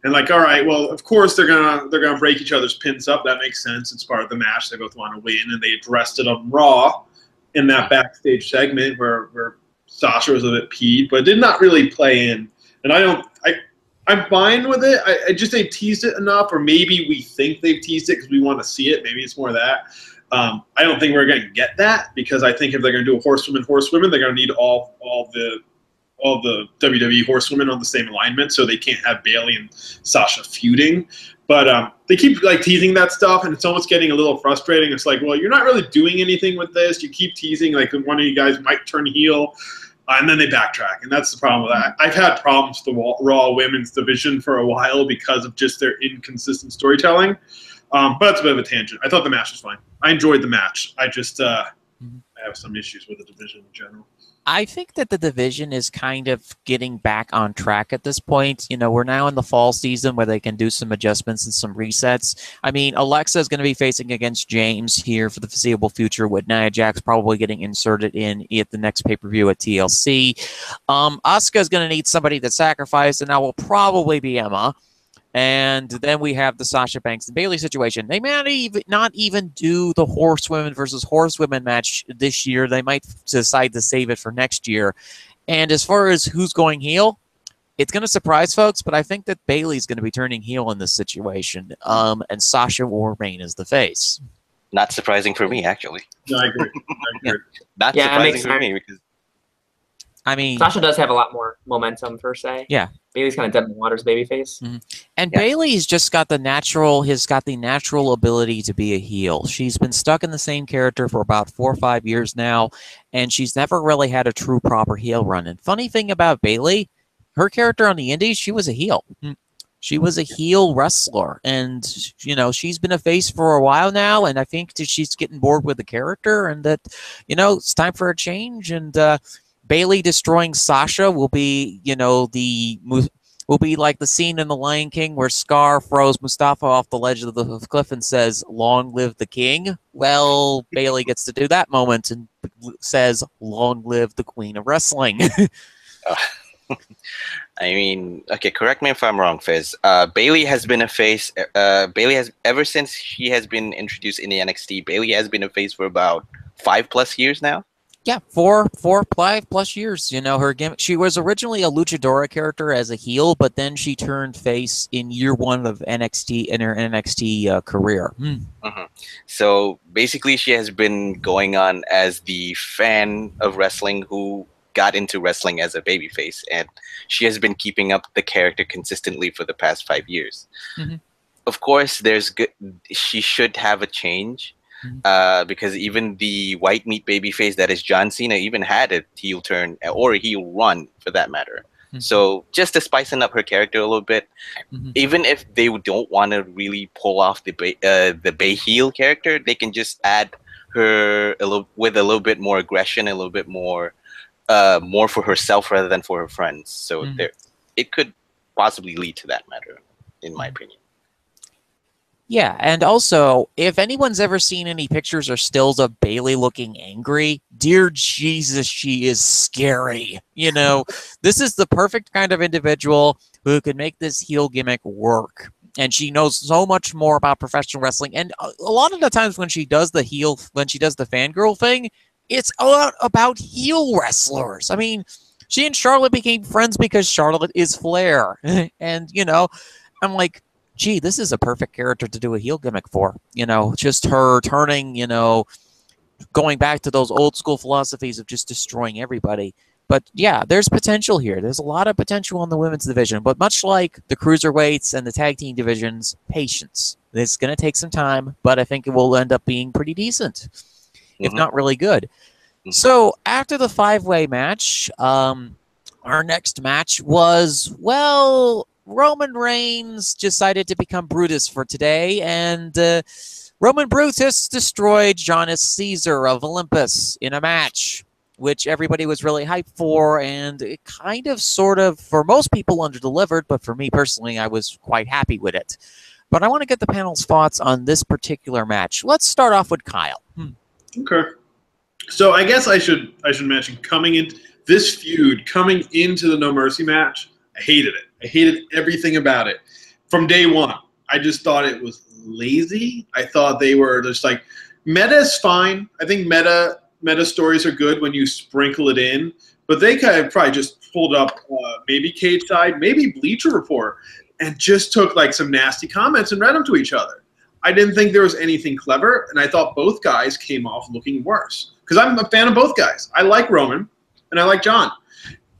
And like, all right, well, of course they're gonna break each other's pins up. That makes sense. It's part of the match. They both want to win, and they addressed it on Raw in that backstage segment where Sasha was a bit peeved, but it did not really play in. And I'm fine with it. I just they teased it enough, or maybe we think they've teased it because we want to see it. Maybe it's more of that. I don't think we're going to get that because I think if they're going to do a horsewomen, they're going to need all the WWE horsewomen on the same alignment, so they can't have Bayley and Sasha feuding. But they keep like teasing that stuff, and it's almost getting a little frustrating. It's like, well, you're not really doing anything with this. You keep teasing like one of you guys might turn heel, and then they backtrack, and that's the problem with that. I've had problems with the Raw Women's division for a while because of just their inconsistent storytelling. But that's a bit of a tangent. I thought the match was fine. I enjoyed the match. I just I have some issues with the division in general. I think that the division is kind of getting back on track at this point. You know, we're now in the fall season where they can do some adjustments and some resets. I mean, Alexa is going to be facing against James here for the foreseeable future, with Nia Jax probably getting inserted in at the next pay-per-view at TLC. Asuka is going to need somebody to sacrifice, and that will probably be Emma. And then we have the Sasha Banks and Bayley situation. They may not even do the horsewomen versus horsewomen match this year. They might decide to save it for next year. And as far as who's going heel, it's going to surprise folks, but I think that Bailey's going to be turning heel in this situation, and Sasha will remain as the face. Not surprising for me, actually. No, I agree. I agree. Not Yeah, it makes surprising for me because I mean, Sasha does have a lot more momentum per se. Yeah. Bailey's kind of dead in the water's babyface. and Yeah. Bailey's just got the natural ability to be a heel. She's been stuck in the same character for about 4 or 5 years now, and she's never really had a true proper heel run. And funny thing about Bailey, her character on the Indies, she was a heel. She was a heel wrestler, and she's been a face for a while now, and I think that she's getting bored with the character, and that it's time for a change. And Bailey destroying Sasha will be will be like the scene in The Lion King where Scar throws Mustafa off the ledge of the cliff and says, "Long live the king." Well, Bailey gets to do that moment and says, "Long live the Queen of Wrestling." I mean, okay, correct me if I'm wrong, Fizz. Bailey has been a face. Bailey has, ever since she has been introduced in the NXT, Bailey has been a face for about 5+ years now. Yeah, 5+ years. Her gimmick. She was originally a luchadora character as a heel, but then she turned face in year 1 of NXT in her NXT career. So basically, she has been going on as the fan of wrestling who got into wrestling as a babyface, and she has been keeping up the character consistently for the past 5 years. Of course, she should have a change. Because even the white meat babyface that is John Cena even had a heel turn or a heel run for that matter. So just to spicing up her character a little bit, even if they don't want to really pull off the Bay heel character, they can just add her with a little bit more aggression, a little bit more for herself rather than for her friends. So it could possibly lead to that matter, in my opinion. Yeah, and also, if anyone's ever seen any pictures or stills of Bailey looking angry, dear Jesus, she is scary. This is the perfect kind of individual who can make this heel gimmick work. And she knows so much more about professional wrestling. And a lot of the times when she does the fangirl thing, it's a lot about heel wrestlers. I mean, she and Charlotte became friends because Charlotte is Flair. And, I'm like, gee, this is a perfect character to do a heel gimmick for. Just her turning, going back to those old school philosophies of just destroying everybody. But yeah, there's potential here. There's a lot of potential in the women's division. But much like the cruiserweights and the tag team divisions, patience. It's going to take some time, but I think it will end up being pretty decent, if not really good. So after the 5-way match, our next match was, Roman Reigns decided to become Brutus for today, and Roman Brutus destroyed Jonas Caesar of Olympus in a match, which everybody was really hyped for, and it kind of, sort of, for most people, underdelivered, but for me personally, I was quite happy with it. But I want to get the panel's thoughts on this particular match. Let's start off with Kyle. Okay. So I guess I should mention, coming into the No Mercy match, I hated it. I hated everything about it from day one. I just thought it was lazy. I thought they were just like, meta is fine. I think meta stories are good when you sprinkle it in, but they kind of probably just pulled up maybe Cage Side, maybe Bleacher Report, and just took like some nasty comments and read them to each other. I didn't think there was anything clever, and I thought both guys came off looking worse because I'm a fan of both guys. I like Roman and I like John.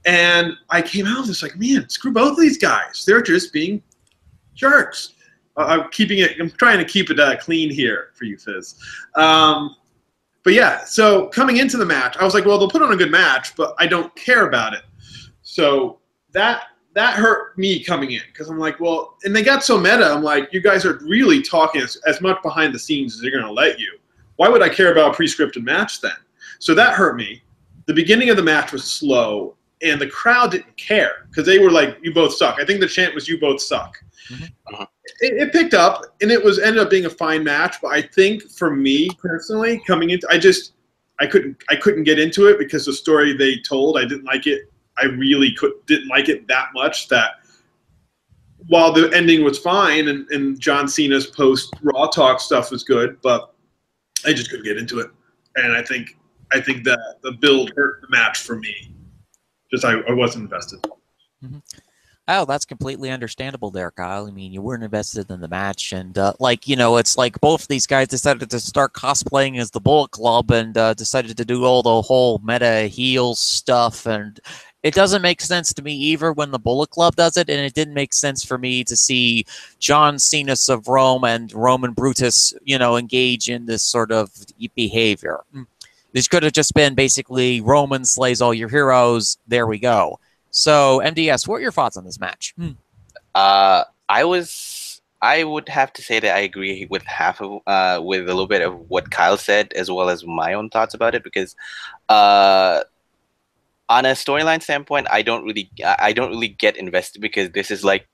And I came out just like, man, screw both of these guys. They're just being jerks. I'm trying to keep it clean here for you, Fizz. But yeah, so coming into the match, I was like, well, they'll put on a good match, but I don't care about it. So that hurt me coming in because I'm like, well, and they got so meta. I'm like, you guys are really talking as much behind the scenes as they're going to let you. Why would I care about a pre-scripted match then? So that hurt me. The beginning of the match was slow. And the crowd didn't care because they were like, you both suck. I think the chant was, you both suck. It picked up, and ended up being a fine match. But I think for me personally, coming into, I couldn't get into it because the story they told, I didn't like it. I really didn't like it that much that while the ending was fine and John Cena's post-Raw Talk stuff was good, but I just couldn't get into it. And I think that the build hurt the match for me. Just I wasn't invested. Oh, that's completely understandable there, Kyle. I mean, you weren't invested in the match, and like, you know, it's like both of these guys decided to start cosplaying as the Bullet Club and decided to do all the whole meta heel stuff, and it doesn't make sense to me either when the Bullet Club does it, and it didn't make sense for me to see John Cena of Rome and Roman Brutus, you know, engage in this sort of behavior. This could have just been basically Roman slays all your heroes. There we go. So, MDS, what are your thoughts on this match? I would have to say that I agree with with a little bit of what Kyle said, as well as my own thoughts about it, because on a storyline standpoint, I don't really get invested, because this is like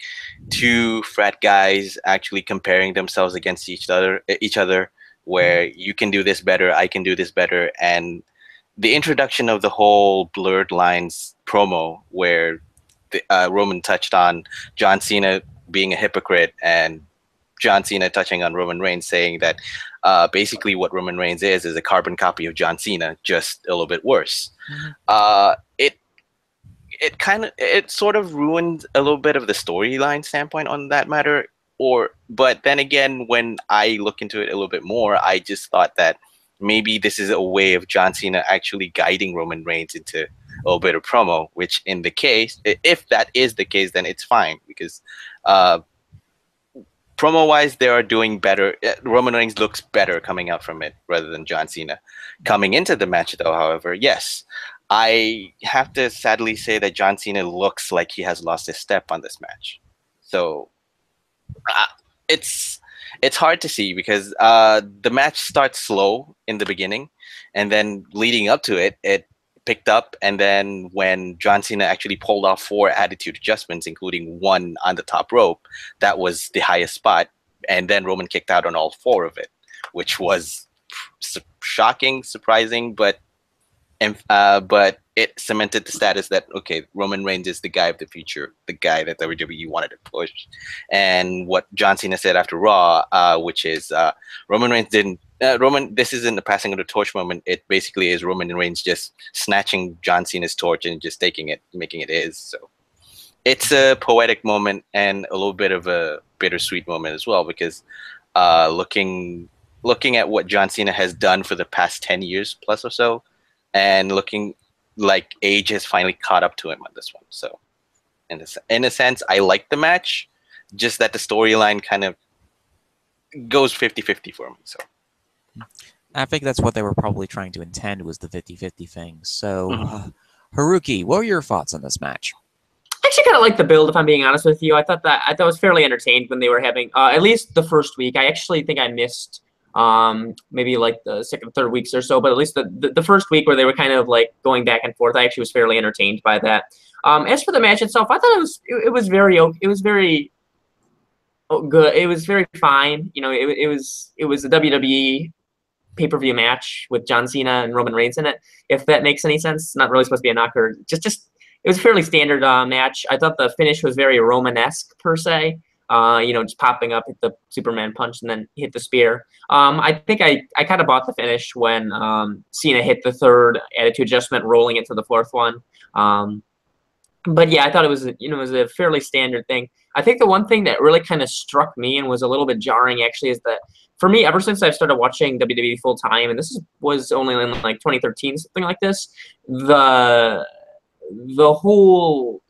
two frat guys actually comparing themselves against each other, where you can do this better, I can do this better, and the introduction of the whole blurred lines promo, where Roman touched on John Cena being a hypocrite, and John Cena touching on Roman Reigns, saying that basically what Roman Reigns is a carbon copy of John Cena, just a little bit worse. It sort of ruined a little bit of the storyline standpoint on that matter. But then again, when I look into it a little bit more, I just thought that maybe this is a way of John Cena actually guiding Roman Reigns into a little bit of promo, which in the case, if that is the case, then it's fine, because promo-wise, they are doing better. Roman Reigns looks better coming out from it rather than John Cena. Coming into the match, though, however, yes, I have to sadly say that John Cena looks like he has lost his step on this match. So it's hard to see, because the match starts slow in the beginning, and then leading up to it, it picked up. And then when John Cena actually pulled off 4 attitude adjustments, including one on the top rope, that was the highest spot. And then Roman kicked out on all 4 of it, which was shocking, surprising, but it cemented the status that, okay, Roman Reigns is the guy of the future, the guy that WWE wanted to push. And what John Cena said after Raw, which is Roman Reigns didn't. This isn't the passing of the torch moment. It basically is Roman Reigns just snatching John Cena's torch and just taking it, making it his. So it's a poetic moment and a little bit of a bittersweet moment as well, because looking at what John Cena has done for the past 10 years plus or so, and looking like age has finally caught up to him on this one. So in a sense, I like the match, just that the storyline kind of goes 50-50 for me. So I think that's what they were probably trying to intend, was the 50-50 thing. So, Haruki, what were your thoughts on this match? I actually kind of like the build, if I'm being honest with you. I thought I was fairly entertained when they were having, at least the first week. I actually think I missed maybe like the second, third weeks or so, but at least the first week where they were kind of like going back and forth, I actually was fairly entertained by that. As for the match itself, I thought it was very good. It was very fine. You know, it was a WWE pay-per-view match with John Cena and Roman Reigns in it. If that makes any sense, it's not really supposed to be a knocker. Just it was a fairly standard match. I thought the finish was very Romanesque per se. You know, just popping up, hit the Superman punch, and then hit the spear. I think I kind of bought the finish when Cena hit the 3rd attitude adjustment, rolling into the 4th one. But yeah, I thought it was a fairly standard thing. I think the one thing that really kind of struck me and was a little bit jarring actually is that for me, ever since I've started watching WWE full time, and this was only in like 2013, something like this, the whole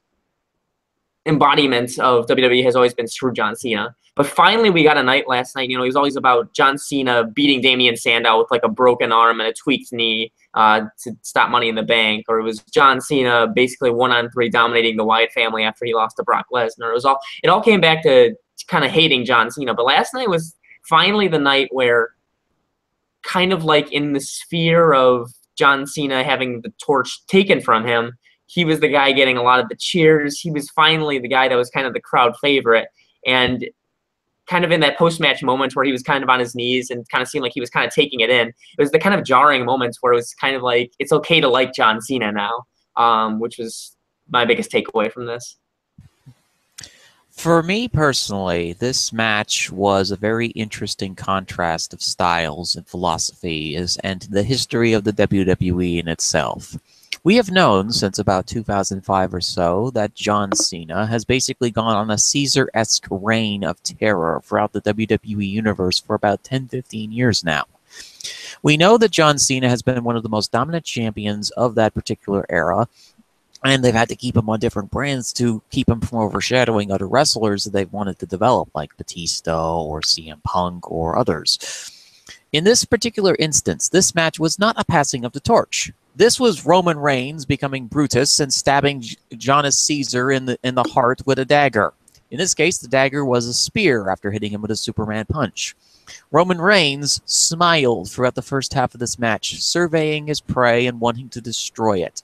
embodiment of WWE has always been screw John Cena. But finally, we got a night last night. You know, it was always about John Cena beating Damian Sandow with like a broken arm and a tweaked knee to stop Money in the Bank, or it was John Cena basically 1-on-3 dominating the Wyatt family after he lost to Brock Lesnar. It all came back to kind of hating John Cena. But last night was finally the night where, kind of like in the sphere of John Cena having the torch taken from him, he was the guy getting a lot of the cheers. He was finally the guy that was kind of the crowd favorite. And kind of in that post-match moment where he was kind of on his knees and kind of seemed like he was kind of taking it in, it was the kind of jarring moments where it was kind of like, it's okay to like John Cena now, which was my biggest takeaway from this. For me personally, this match was a very interesting contrast of styles and philosophies and the history of the WWE in itself. We have known since about 2005 or so that John Cena has basically gone on a Caesar-esque reign of terror throughout the WWE Universe for about 10-15 years now. We know that John Cena has been one of the most dominant champions of that particular era, and they've had to keep him on different brands to keep him from overshadowing other wrestlers that they've wanted to develop, like Batista or CM Punk or others. In this particular instance, this match was not a passing of the torch. This was Roman Reigns becoming Brutus and stabbing Jonas Caesar in the heart with a dagger. In this case, the dagger was a spear after hitting him with a Superman punch. Roman Reigns smiled throughout the first half of this match, surveying his prey and wanting to destroy it.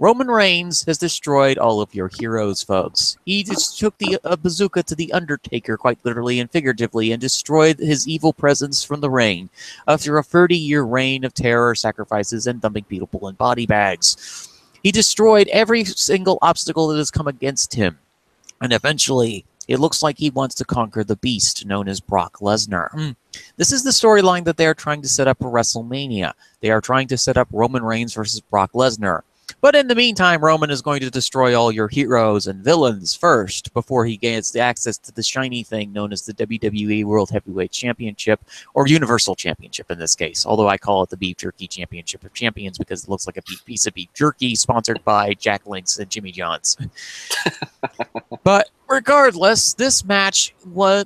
Roman Reigns has destroyed all of your heroes, folks. He just took the bazooka to The Undertaker, quite literally and figuratively, and destroyed his evil presence from the ring after a 30-year reign of terror, sacrifices, and dumping people in body bags. He destroyed every single obstacle that has come against him. And eventually, it looks like he wants to conquer the beast known as Brock Lesnar. This is the storyline that they are trying to set up for WrestleMania. They are trying to set up Roman Reigns versus Brock Lesnar. But in the meantime, Roman is going to destroy all your heroes and villains first before he gains the access to the shiny thing known as the WWE World Heavyweight Championship, or Universal Championship in this case, although I call it the Beef Jerky Championship of Champions because it looks like a piece of beef jerky sponsored by Jack Links and Jimmy John's. But regardless, this match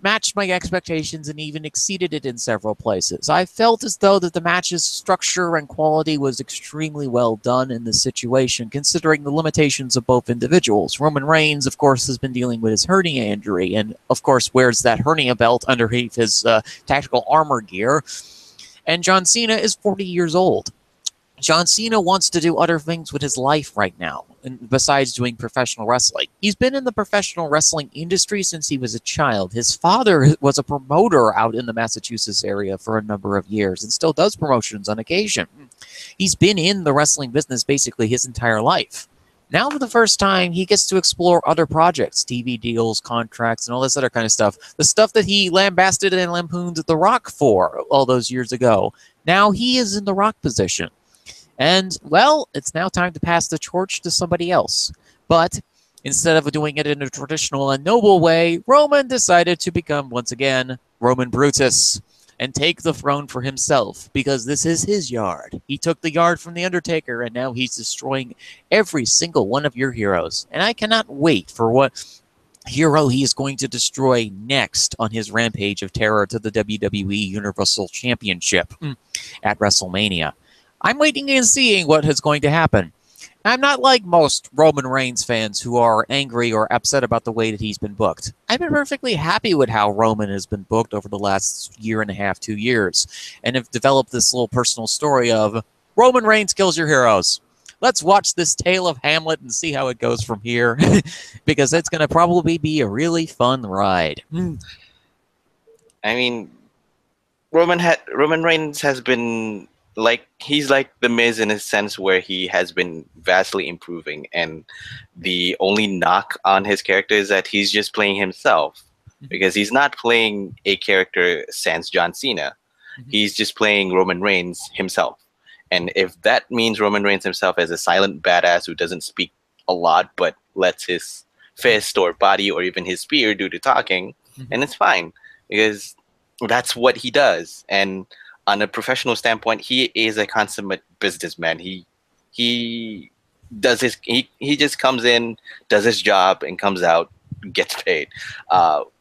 matched my expectations and even exceeded it in several places. I felt as though that the match's structure and quality was extremely well done in this situation, considering the limitations of both individuals. Roman Reigns, of course, has been dealing with his hernia injury, and of course wears that hernia belt underneath his tactical armor gear. And John Cena is 40 years old. John Cena wants to do other things with his life right now, besides doing professional wrestling. He's been in the professional wrestling industry since he was a child. His father was a promoter out in the Massachusetts area for a number of years and still does promotions on occasion. He's been in the wrestling business basically his entire life. Now for the first time, he gets to explore other projects, TV deals, contracts, and all this other kind of stuff. The stuff that he lambasted and lampooned The Rock for all those years ago. Now he is in The Rock position. And, well, it's now time to pass the torch to somebody else. But instead of doing it in a traditional and noble way, Roman decided to become, once again, Roman Brutus and take the throne for himself, because this is his yard. He took the yard from The Undertaker, and now he's destroying every single one of your heroes. And I cannot wait for what hero he is going to destroy next on his rampage of terror to the WWE Universal Championship at WrestleMania. I'm waiting and seeing what is going to happen. I'm not like most Roman Reigns fans who are angry or upset about the way that he's been booked. I've been perfectly happy with how Roman has been booked over the last year and a half, 2 years, and have developed this little personal story of Roman Reigns kills your heroes. Let's watch this tale of Hamlet and see how it goes from here, because it's going to probably be a really fun ride. I mean, Roman Reigns has been he's like The Miz in a sense where he has been vastly improving, and the only knock on his character is that he's just playing himself, because he's not playing a character sans John Cena. He's just playing Roman Reigns himself. And if that means Roman Reigns himself as a silent badass who doesn't speak a lot but lets his fist or body or even his spear do the talking, and it's fine, because that's what he does. And on a professional standpoint, he is a consummate businessman. He does he just comes in, does his job, and comes out, gets paid,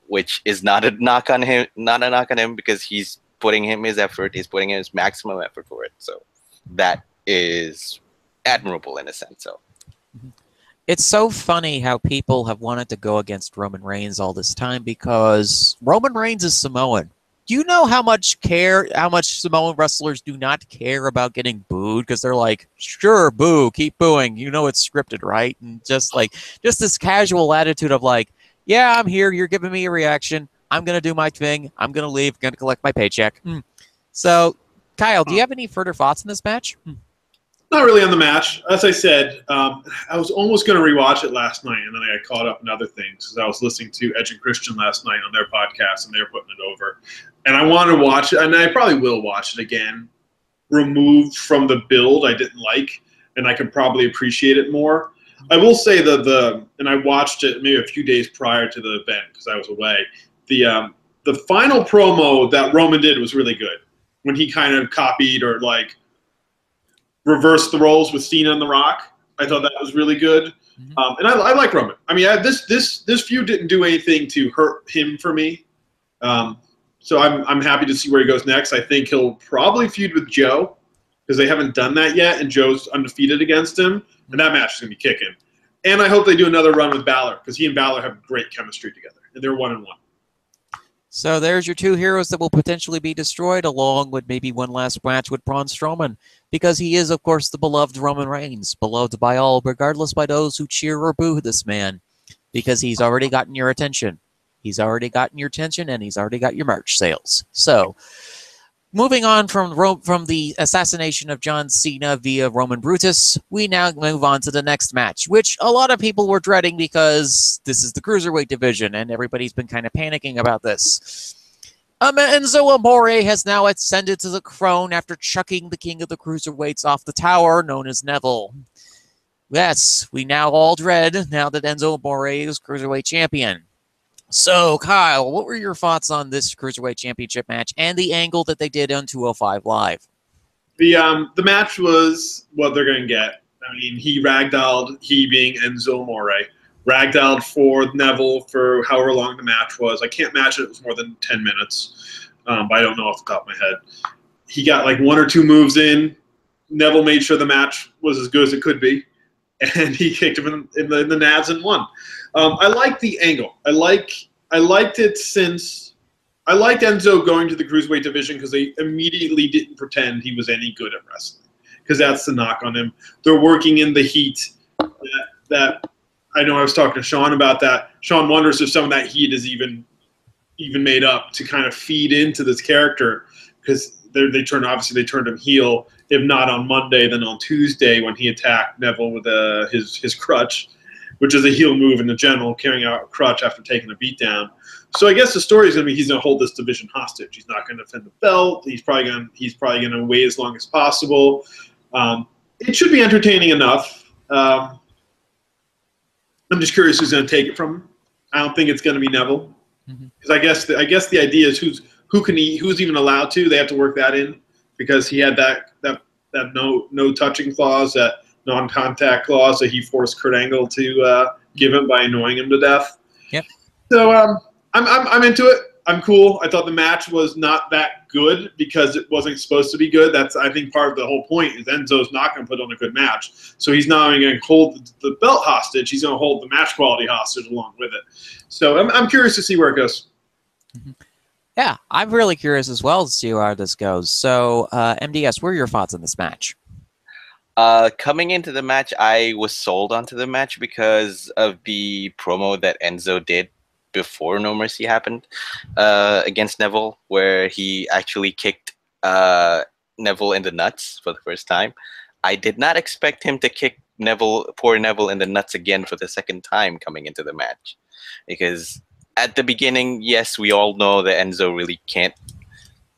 which is not a knock on him, because he's putting in his effort. He's putting in his maximum effort for it. So that is admirable in a sense. So it's so funny how people have wanted to go against Roman Reigns all this time, because Roman Reigns is Samoan. Do you know how much Samoan wrestlers do not care about getting booed? Because they're like, sure, boo, keep booing. You know it's scripted, right? And just this casual attitude of like, yeah, I'm here. You're giving me a reaction. I'm going to do my thing. I'm going to leave. Going to collect my paycheck. So, Kyle, do you have any further thoughts on this match? Not really on the match. As I said, I was almost going to rewatch it last night, and then I got caught up in other things because I was listening to Edge and Christian last night on their podcast, and they were putting it over. And I want to watch it, and I probably will watch it again, removed from the build I didn't like, and I could probably appreciate it more. I will say and I watched it maybe a few days prior to the event because I was away. The final promo that Roman did was really good when he kind of copied or like reversed the roles with Cena and The Rock. I thought that was really good. And I like Roman. I mean, this feud didn't do anything to hurt him for me. So I'm happy to see where he goes next. I think he'll probably feud with Joe because they haven't done that yet, and Joe's undefeated against him, and that match is going to be kicking. And I hope they do another run with Balor because he and Balor have great chemistry together, and they're 1-1. So there's your two heroes that will potentially be destroyed, along with maybe one last match with Braun Strowman, because he is, of course, the beloved Roman Reigns, beloved by all, regardless by those who cheer or boo this man, because he's already gotten your attention. He's already gotten your attention, and he's already got your merch sales. So, moving on from the assassination of John Cena via Roman Brutus, we now move on to the next match, which a lot of people were dreading because this is the Cruiserweight division, and everybody's been kind of panicking about this. Enzo Amore has now ascended to the throne after chucking the king of the Cruiserweights off the tower, known as Neville. Yes, we now all dread now that Enzo Amore is Cruiserweight champion. So, Kyle, what were your thoughts on this Cruiserweight Championship match and the angle that they did on 205 Live? The match was what they're going to get. I mean, he being Enzo Amore, ragdolled for Neville for however long the match was. I can't imagine it was more than 10 minutes, but I don't know off the top of my head. He got like 1 or 2 moves in. Neville made sure the match was as good as it could be, and he kicked him in the nads and won. I like the angle. I liked it since I liked Enzo going to the Cruiserweight division because they immediately didn't pretend he was any good at wrestling, because that's the knock on him. They're working in the heat that I know I was talking to Sean about that. Sean wonders if some of that heat is even made up to kind of feed into this character, because they turned him heel. If not on Monday, then on Tuesday when he attacked Neville with his crutch, which is a heel move in the general, carrying out a crutch after taking a beatdown. So I guess the story is going to be he's going to hold this division hostage. He's not going to defend the belt. He's probably going to wait as long as possible. It should be entertaining enough. I'm just curious who's going to take it from him. I don't think it's going to be Neville, because I guess the idea is who's even allowed to. They have to work that in, because he had that no touching clause, that non-contact clause that he forced Kurt Angle to give him by annoying him to death. Yep. So I'm into it. I'm cool. I thought the match was not that good because it wasn't supposed to be good. That's, I think, part of the whole point is Enzo's not going to put on a good match. So he's not only going to hold the belt hostage, he's going to hold the match quality hostage along with it. So I'm curious to see where it goes. Yeah, I'm really curious as well to see how this goes. So, MDS, what are your thoughts on this match? Coming into the match, I was sold onto the match because of the promo that Enzo did before No Mercy happened against Neville, where he actually kicked Neville in the nuts for the first time. I did not expect him to kick poor Neville in the nuts again for the second time coming into the match, because at the beginning, yes, we all know that Enzo really can't.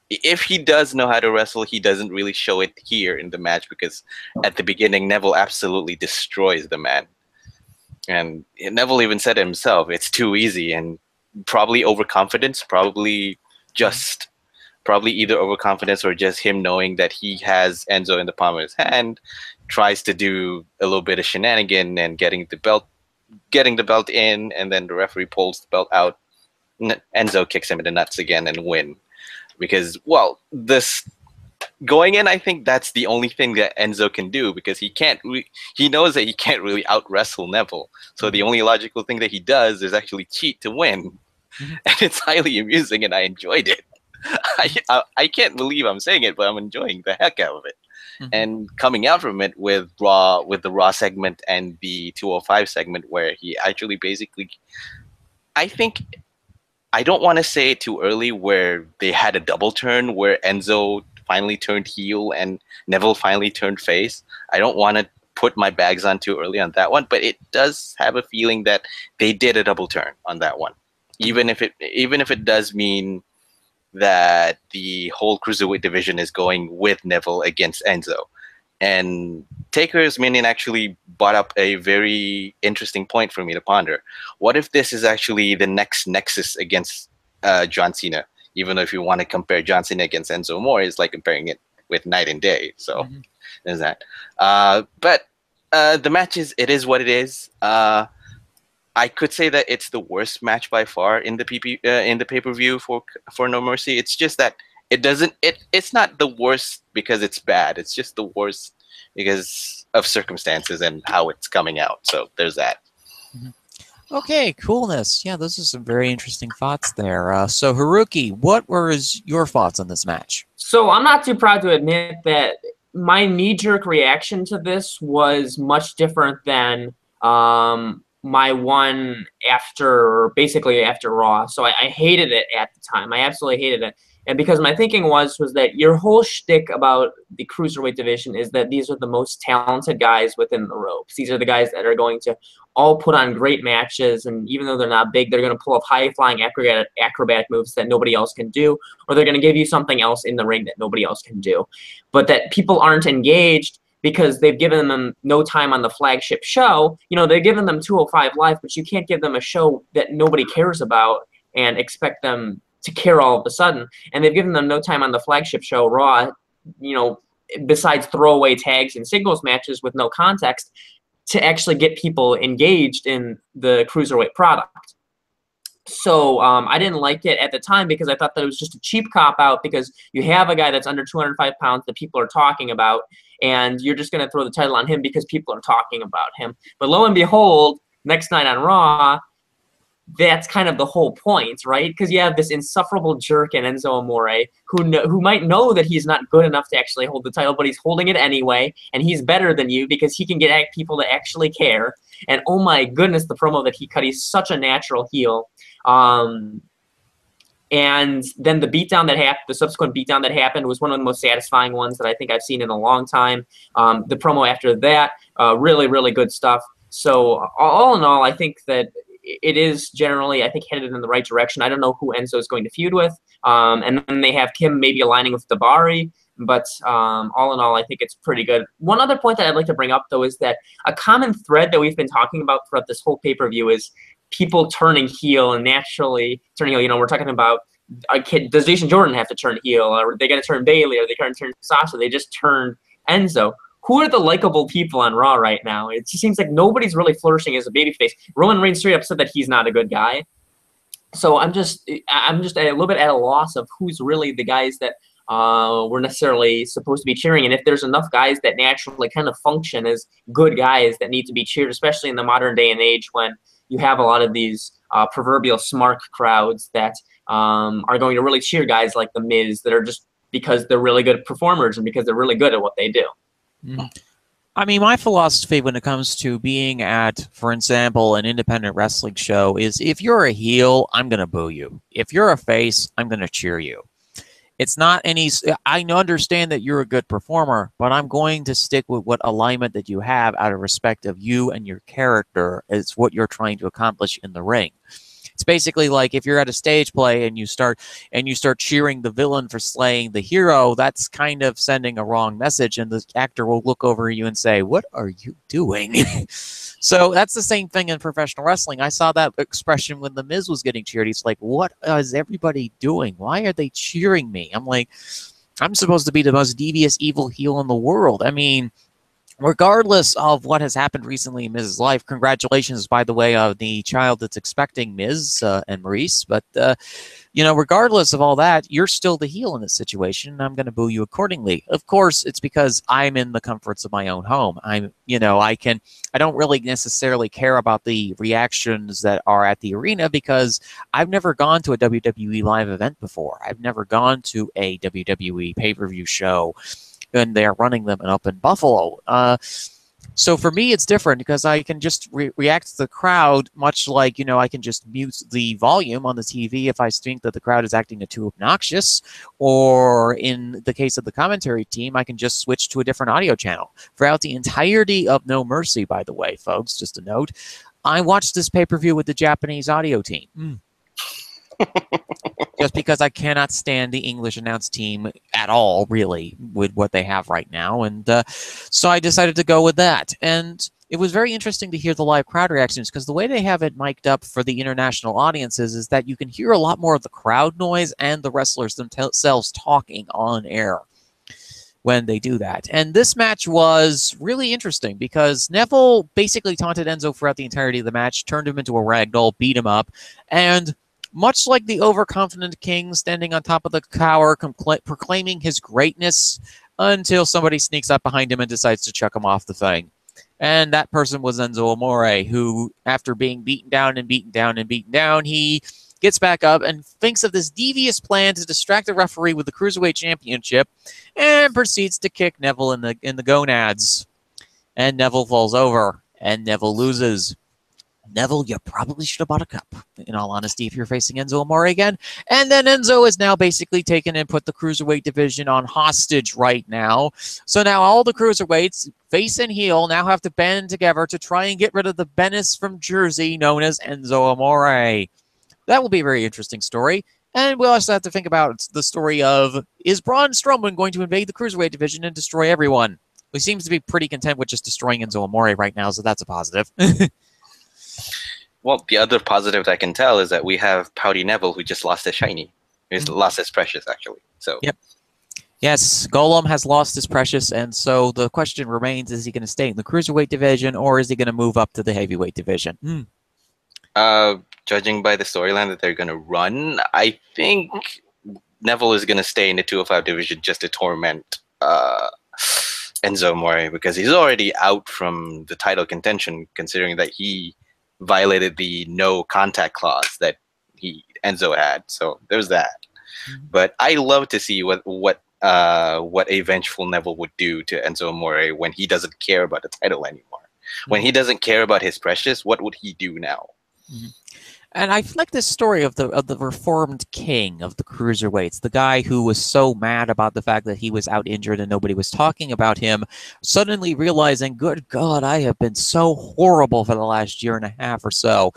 If he does know how to wrestle, he doesn't really show it here in the match, because at the beginning, Neville absolutely destroys the man. And Neville even said it himself, it's too easy, and probably overconfidence, probably either overconfidence or just him knowing that he has Enzo in the palm of his hand, tries to do a little bit of shenanigan and getting the belt in, and then the referee pulls the belt out. Enzo kicks him in the nuts again and win. Because, well, going in, I think that's the only thing that Enzo can do, because he knows that he can't really out-wrestle Neville. So the only logical thing that he does is actually cheat to win. And it's highly amusing, and I enjoyed it. I can't believe I'm saying it, but I'm enjoying the heck out of it. And coming out from it with the Raw segment and the 205 segment, where he actually basically, I don't want to say it too early, where they had a double turn where Enzo finally turned heel and Neville finally turned face. I don't want to put my bags on too early on that one, but it does have a feeling that they did a double turn on that one. Even if it does mean that the whole Cruiserweight division is going with Neville against Enzo. And Taker's minion actually brought up a very interesting point for me to ponder. What if this is actually the next nexus against John Cena? Even though if you want to compare John Cena against Enzo Amore, it's like comparing it with night and day. So there's that. But the match it is what it is. I could say that it's the worst match by far in the pay-per-view for No Mercy. It's just that it's not the worst because it's bad. It's just the worst because of circumstances and how it's coming out. So there's that. Okay, coolness. Yeah, those are some very interesting thoughts there. So Haruki, what were your thoughts on this match? So I'm not too proud to admit that my knee-jerk reaction to this was much different than my one basically after Raw. So I hated it at the time. I absolutely hated it. And because my thinking was that your whole shtick about the cruiserweight division is that these are the most talented guys within the ropes. These are the guys that are going to all put on great matches, and even though they're not big, they're going to pull off high-flying acrobatic moves that nobody else can do, or they're going to give you something else in the ring that nobody else can do. But that people aren't engaged because they've given them no time on the flagship show. You know, they've given them 205 Live, but you can't give them a show that nobody cares about and expect them to care all of a sudden. And they've given them no time on the flagship show, Raw, you know, besides throwaway tags and singles matches with no context, to actually get people engaged in the cruiserweight product. So I didn't like it at the time because I thought that it was just a cheap cop-out because you have a guy that's under 205 pounds that people are talking about, and you're just going to throw the title on him because people are talking about him. But lo and behold, next night on Raw, that's kind of the whole point, right? Because you have this insufferable jerk in Enzo Amore who might know that he's not good enough to actually hold the title, but he's holding it anyway, and he's better than you because he can get people to actually care. And oh my goodness, the promo that he cut, he's such a natural heel. And then the subsequent beatdown that happened was one of the most satisfying ones that I think I've seen in a long time. The promo after that, really, really good stuff. So all in all, I think that it is generally, I think, headed in the right direction. I don't know who Enzo is going to feud with. And then they have Kim maybe aligning with Dabari. But all in all, I think it's pretty good. One other point that I'd like to bring up, though, is that a common thread that we've been talking about throughout this whole pay-per-view is people turning heel and naturally turning heel. You know, we're talking about does Jason Jordan have to turn heel? Or are they going to turn Bayley? Are they going to turn Sasha? They just turned Enzo. Who are the likable people on Raw right now? It just seems like nobody's really flourishing as a babyface. Roman Reigns straight up said that he's not a good guy. So I'm just a little bit at a loss of who's really the guys that we're necessarily supposed to be cheering. And if there's enough guys that naturally kind of function as good guys that need to be cheered, especially in the modern day and age when you have a lot of these proverbial smart crowds that are going to really cheer guys like The Miz that are just because they're really good performers and because they're really good at what they do. I mean, my philosophy when it comes to being at, for example, an independent wrestling show is if you're a heel, I'm going to boo you. If you're a face, I'm going to cheer you. It's not any, I understand that you're a good performer, but I'm going to stick with what alignment that you have out of respect of you and your character is what you're trying to accomplish in the ring. It's basically like if you're at a stage play and you start cheering the villain for slaying the hero, that's kind of sending a wrong message, and the actor will look over you and say, "What are you doing?" So that's the same thing in professional wrestling. I saw that expression when The Miz was getting cheered. He's like, "What is everybody doing? Why are they cheering me?" I'm like, I'm supposed to be the most devious, evil heel in the world. I mean, regardless of what has happened recently in Miz's life, congratulations, by the way, of the child that's expecting Miz and Maurice. But, you know, regardless of all that, you're still the heel in this situation, and I'm going to boo you accordingly. Of course, it's because I'm in the comforts of my own home. I don't really necessarily care about the reactions that are at the arena because I've never gone to a WWE live event before. I've never gone to a WWE pay-per-view show, and they're running them up in Buffalo. So for me, it's different because I can just react to the crowd, much like, you know, I can just mute the volume on the TV if I think that the crowd is acting too obnoxious. Or in the case of the commentary team, I can just switch to a different audio channel. Throughout the entirety of No Mercy, by the way, folks, just a note, I watched this pay-per-view with the Japanese audio team. Just because I cannot stand the English announce team at all, really, with what they have right now. And so I decided to go with that. And it was very interesting to hear the live crowd reactions, because the way they have it mic'd up for the international audiences is that you can hear a lot more of the crowd noise and the wrestlers themselves talking on air when they do that. And this match was really interesting because Neville basically taunted Enzo throughout the entirety of the match, turned him into a ragdoll, beat him up, and much like the overconfident king standing on top of the tower proclaiming his greatness until somebody sneaks up behind him and decides to chuck him off the thing. And that person was Enzo Amore, who, after being beaten down and beaten down and beaten down, he gets back up and thinks of this devious plan to distract the referee with the Cruiserweight Championship and proceeds to kick Neville in the gonads. And Neville falls over, and Neville loses. Neville, you probably should have bought a cup, in all honesty, if you're facing Enzo Amore again. And then Enzo is now basically taken and put the Cruiserweight division on hostage right now. So now all the Cruiserweights, face and heel, now have to band together to try and get rid of the menace from Jersey known as Enzo Amore. That will be a very interesting story. And we also have to think about the story of, is Braun Strowman going to invade the Cruiserweight division and destroy everyone? He seems to be pretty content with just destroying Enzo Amore right now, so that's a positive. Well, the other positive I can tell is that we have Pouty Neville, who just lost his shiny. He's lost his precious, actually. So. Yep. Yes, Golem has lost his precious, and so the question remains, is he going to stay in the Cruiserweight division, or is he going to move up to the Heavyweight division? Judging by the storyline that they're going to run, I think Neville is going to stay in the 205 division just to torment Enzo Amore, because he's already out from the title contention, considering that he violated the no contact clause that Enzo had. So there's that. But I love to see what a vengeful Neville would do to Enzo Amore when he doesn't care about the title anymore. When he doesn't care about his precious, what would he do now? And I like this story of the reformed king of the Cruiserweights, the guy who was so mad about the fact that he was out injured and nobody was talking about him, suddenly realizing, good God, I have been so horrible for the last year and a half or so,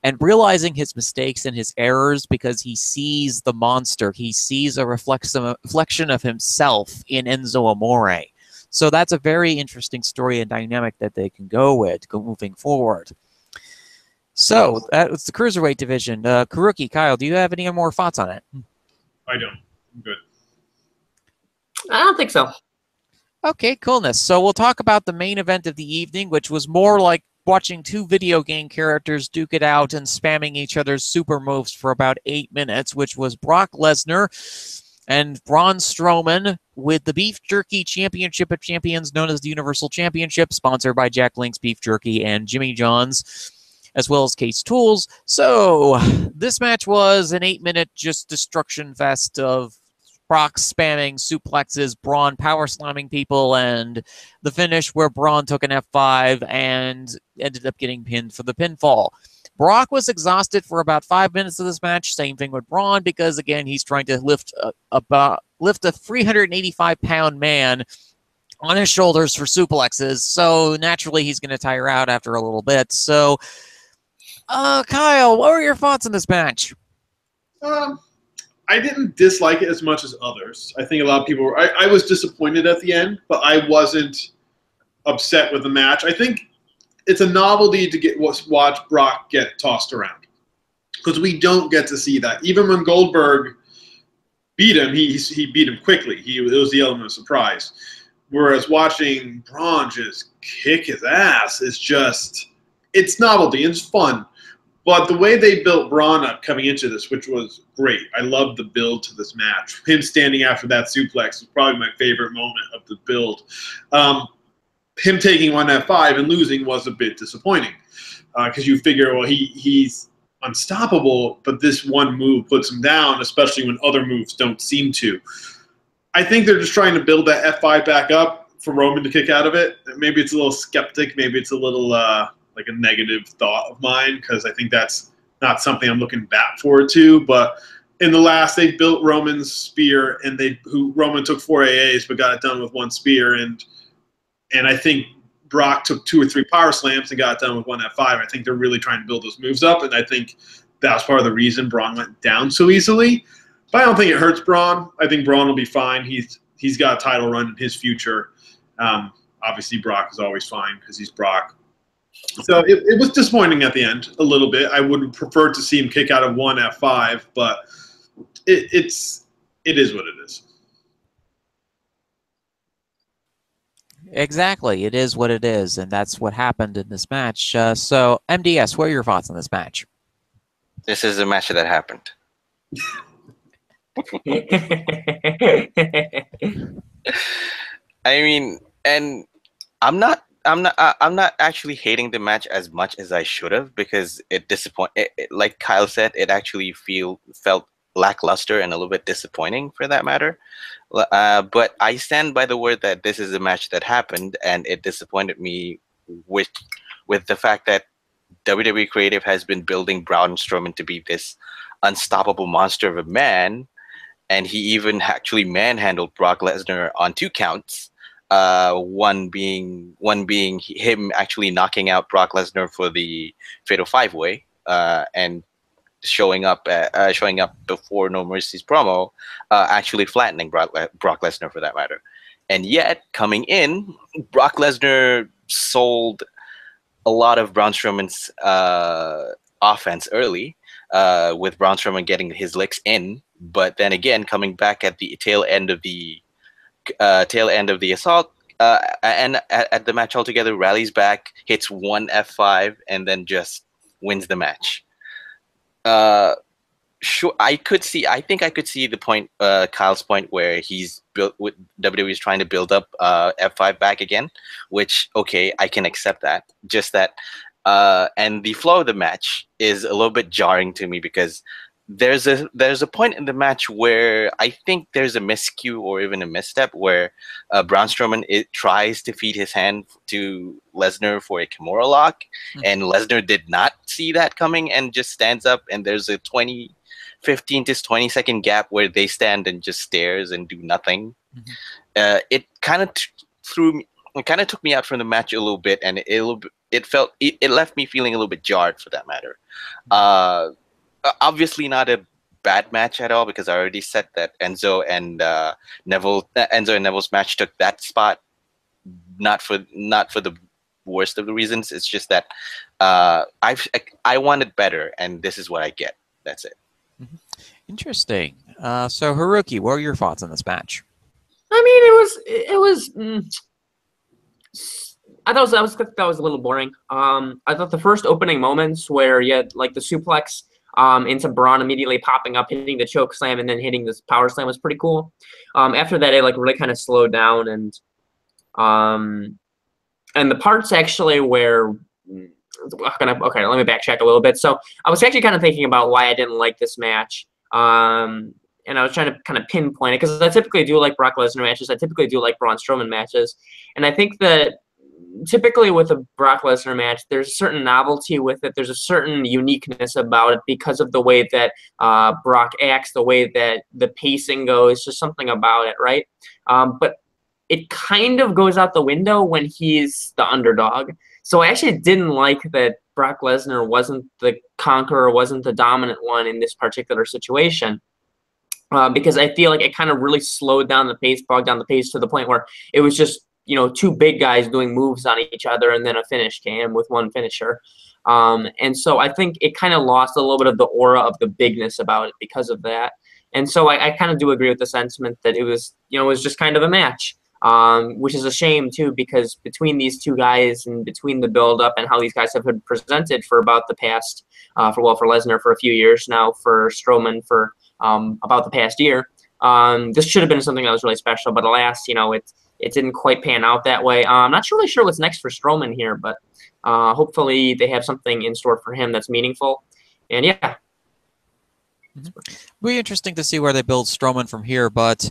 and realizing his mistakes and his errors because he sees the monster. He sees a reflection of himself in Enzo Amore. So that's a very interesting story and dynamic that they can go with moving forward. So that's the Cruiserweight division. Karuki, Kyle, do you have any more thoughts on it? I don't. I'm good. I don't think so. Okay, coolness. So we'll talk about the main event of the evening, which was more like watching two video game characters duke it out and spamming each other's super moves for about 8 minutes, which was Brock Lesnar and Braun Strowman with the Beef Jerky Championship of Champions, known as the Universal Championship, sponsored by Jack Link's Beef Jerky and Jimmy John's, as well as Case Tools. So this match was an 8-minute just destruction fest of Brock spamming suplexes, Braun power slamming people, and the finish where Braun took an F5 and ended up getting pinned for the pinfall. Brock was exhausted for about 5 minutes of this match. Same thing with Braun, because again, he's trying to lift a 385-pound man on his shoulders for suplexes. So naturally, he's going to tire out after a little bit. So, Kyle, what were your thoughts on this match? I didn't dislike it as much as others. I think a lot of people were. I was disappointed at the end, but I wasn't upset with the match. I think it's a novelty to watch Brock get tossed around, because we don't get to see that. Even when Goldberg beat him, he beat him quickly. It was the element of surprise. Whereas watching Braun just kick his ass is just, it's novelty. It's fun. But the way they built Braun up coming into this, which was great. I loved the build to this match. Him standing after that suplex was probably my favorite moment of the build. Him taking one F5 and losing was a bit disappointing, because you figure, well, he's unstoppable, but this one move puts him down, especially when other moves don't seem to. I think they're just trying to build that F5 back up for Roman to kick out of it. Maybe it's a little skeptic. Maybe it's a little like a negative thought of mine, because I think that's not something I'm looking back forward to. But in the last, they built Roman's spear, and Roman took 4 AAs but got it done with 1 spear, and I think Brock took 2 or 3 power slams and got it done with 1 F5. I think they're really trying to build those moves up, and I think that's part of the reason Braun went down so easily. But I don't think it hurts Braun. I think Braun will be fine. He's got a title run in his future. Obviously, Brock is always fine because he's Brock. So it was disappointing at the end a little bit. I would prefer to see him kick out of one F5, but it is what it is. Exactly. It is what it is, and that's what happened in this match. So, MDS, what are your thoughts on this match? This is a match that happened. I mean, and I'm not actually hating the match as much as I should have, because it like Kyle said, it actually felt lackluster and a little bit disappointing for that matter. But I stand by the word that this is a match that happened, and it disappointed me with the fact that WWE Creative has been building Braun Strowman to be this unstoppable monster of a man, and he even actually manhandled Brock Lesnar on 2 counts. One being him actually knocking out Brock Lesnar for the Fatal 5-Way, and showing up before No Mercy's promo, actually flattening Brock Lesnar for that matter. And yet, coming in, Brock Lesnar sold a lot of Braun Strowman's offense early, with Braun Strowman getting his licks in, but then again coming back at the tail end of the assault, and at the match altogether, rallies back, hits one F5, and then just wins the match. Sure, I think I could see the point, Kyle's point, where he's WWE is trying to build up F5 back again, which, okay, I can accept that. Just that, and the flow of the match is a little bit jarring to me, because there's a point in the match where I think there's a miscue or even a misstep where Braun Strowman tries to feed his hand to Lesnar for a Kimura lock, and Lesnar did not see that coming and just stands up, and there's a 15 to 20 second gap where they stand and just stares and do nothing. It kind of took me out from the match a little bit, and it left me feeling a little bit jarred for that matter. Obviously not a bad match at all, because I already said that Enzo and Neville's match took that spot, not for the worst of the reasons. It's just that I wanted better, and this is what I get. That's it. Interesting. So Haruki, what are your thoughts on this match? I mean, it was. I thought that was a little boring. I thought the first opening moments where you had like the suplex into Braun immediately popping up, hitting the choke slam, and then hitting this power slam was pretty cool. After that, it like really kind of slowed down, and the parts actually where okay, let me backtrack a little bit. So I was actually kind of thinking about why I didn't like this match. And I was trying to kind of pinpoint it, because I typically do like Brock Lesnar matches. I typically do like Braun Strowman matches. And I think that typically with a Brock Lesnar match, there's a certain novelty with it. There's a certain uniqueness about it because of the way that Brock acts, the way that the pacing goes, just something about it, right? But it kind of goes out the window when he's the underdog. So I actually didn't like that Brock Lesnar wasn't the conqueror, wasn't the dominant one in this particular situation. Because I feel like it kind of really slowed down the pace, bogged down the pace to the point where it was just, two big guys doing moves on each other and then a finish cam with one finisher. And so I think it kind of lost a little bit of the aura of the bigness about it because of that. And so I kind of do agree with the sentiment that it was, it was just kind of a match, which is a shame too, because between these two guys and between the build-up and how these guys have been presented for about the past, for Lesnar for a few years now, for Strowman for about the past year, this should have been something that was really special. But alas, it didn't quite pan out that way. I'm not really sure what's next for Strowman here, but hopefully they have something in store for him that's meaningful. And yeah. It'll be interesting to see where they build Strowman from here, but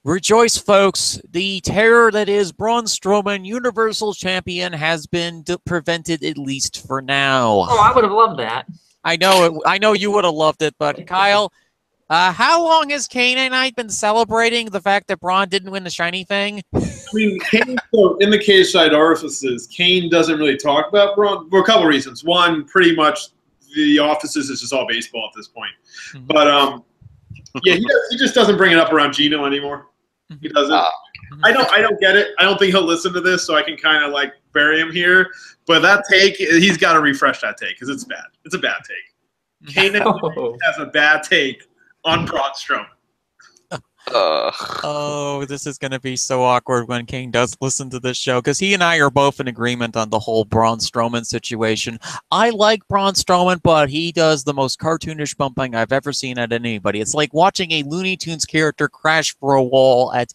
rejoice, folks. The terror that is Braun Strowman, Universal Champion, has been prevented, at least for now. Oh, I would have loved that. I know you would have loved it, but Kyle, how long has Kane and I been celebrating the fact that Braun didn't win the shiny thing? I mean, Kane, so in the cage side orifices, Kane doesn't really talk about Braun for a couple reasons. One, pretty much the offices is just all baseball at this point. But Yeah, he just doesn't bring it up around Gino anymore. He doesn't. I don't get it. I don't think he'll listen to this, so I can kind of like bury him here. But that take, he's got to refresh that take because it's bad. It's a bad take. Kanan has a bad take on Braun Strowman. Oh, this is going to be so awkward when Kane does listen to this show, because he and I are both in agreement on the whole Braun Strowman situation. I like Braun Strowman, but he does the most cartoonish bumping I've ever seen at anybody. It's like watching a Looney Tunes character crash for a wall at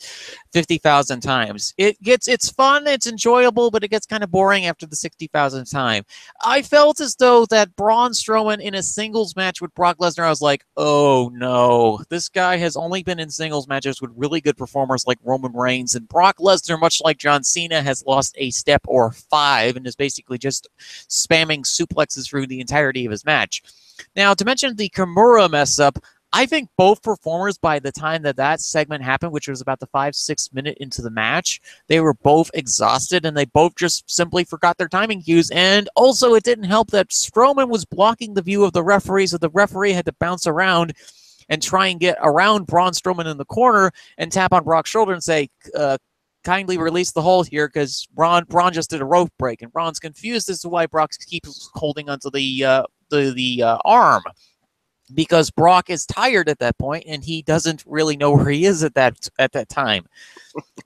50,000 times. It's fun, it's enjoyable, but it gets kind of boring after the 60,000th time. I felt as though that Braun Strowman in a singles match with Brock Lesnar, I was like, oh no, this guy has only been in singles matches with really good performers like Roman Reigns, and Brock Lesnar, much like John Cena, has lost a step or 5 and is basically just spamming suplexes through the entirety of his match. Now, to mention the Kimura mess up, I think both performers, by the time that segment happened, which was about the 5-6 minute into the match, they were both exhausted and they both just simply forgot their timing cues. And also, it didn't help that Strowman was blocking the view of the referee, so the referee had to bounce around and try and get around Braun Strowman in the corner and tap on Brock's shoulder and say, kindly release the hold here, because Braun just did a rope break. And Braun's confused as to why Brock keeps holding onto the arm, because Brock is tired at that point and he doesn't really know where he is at that time.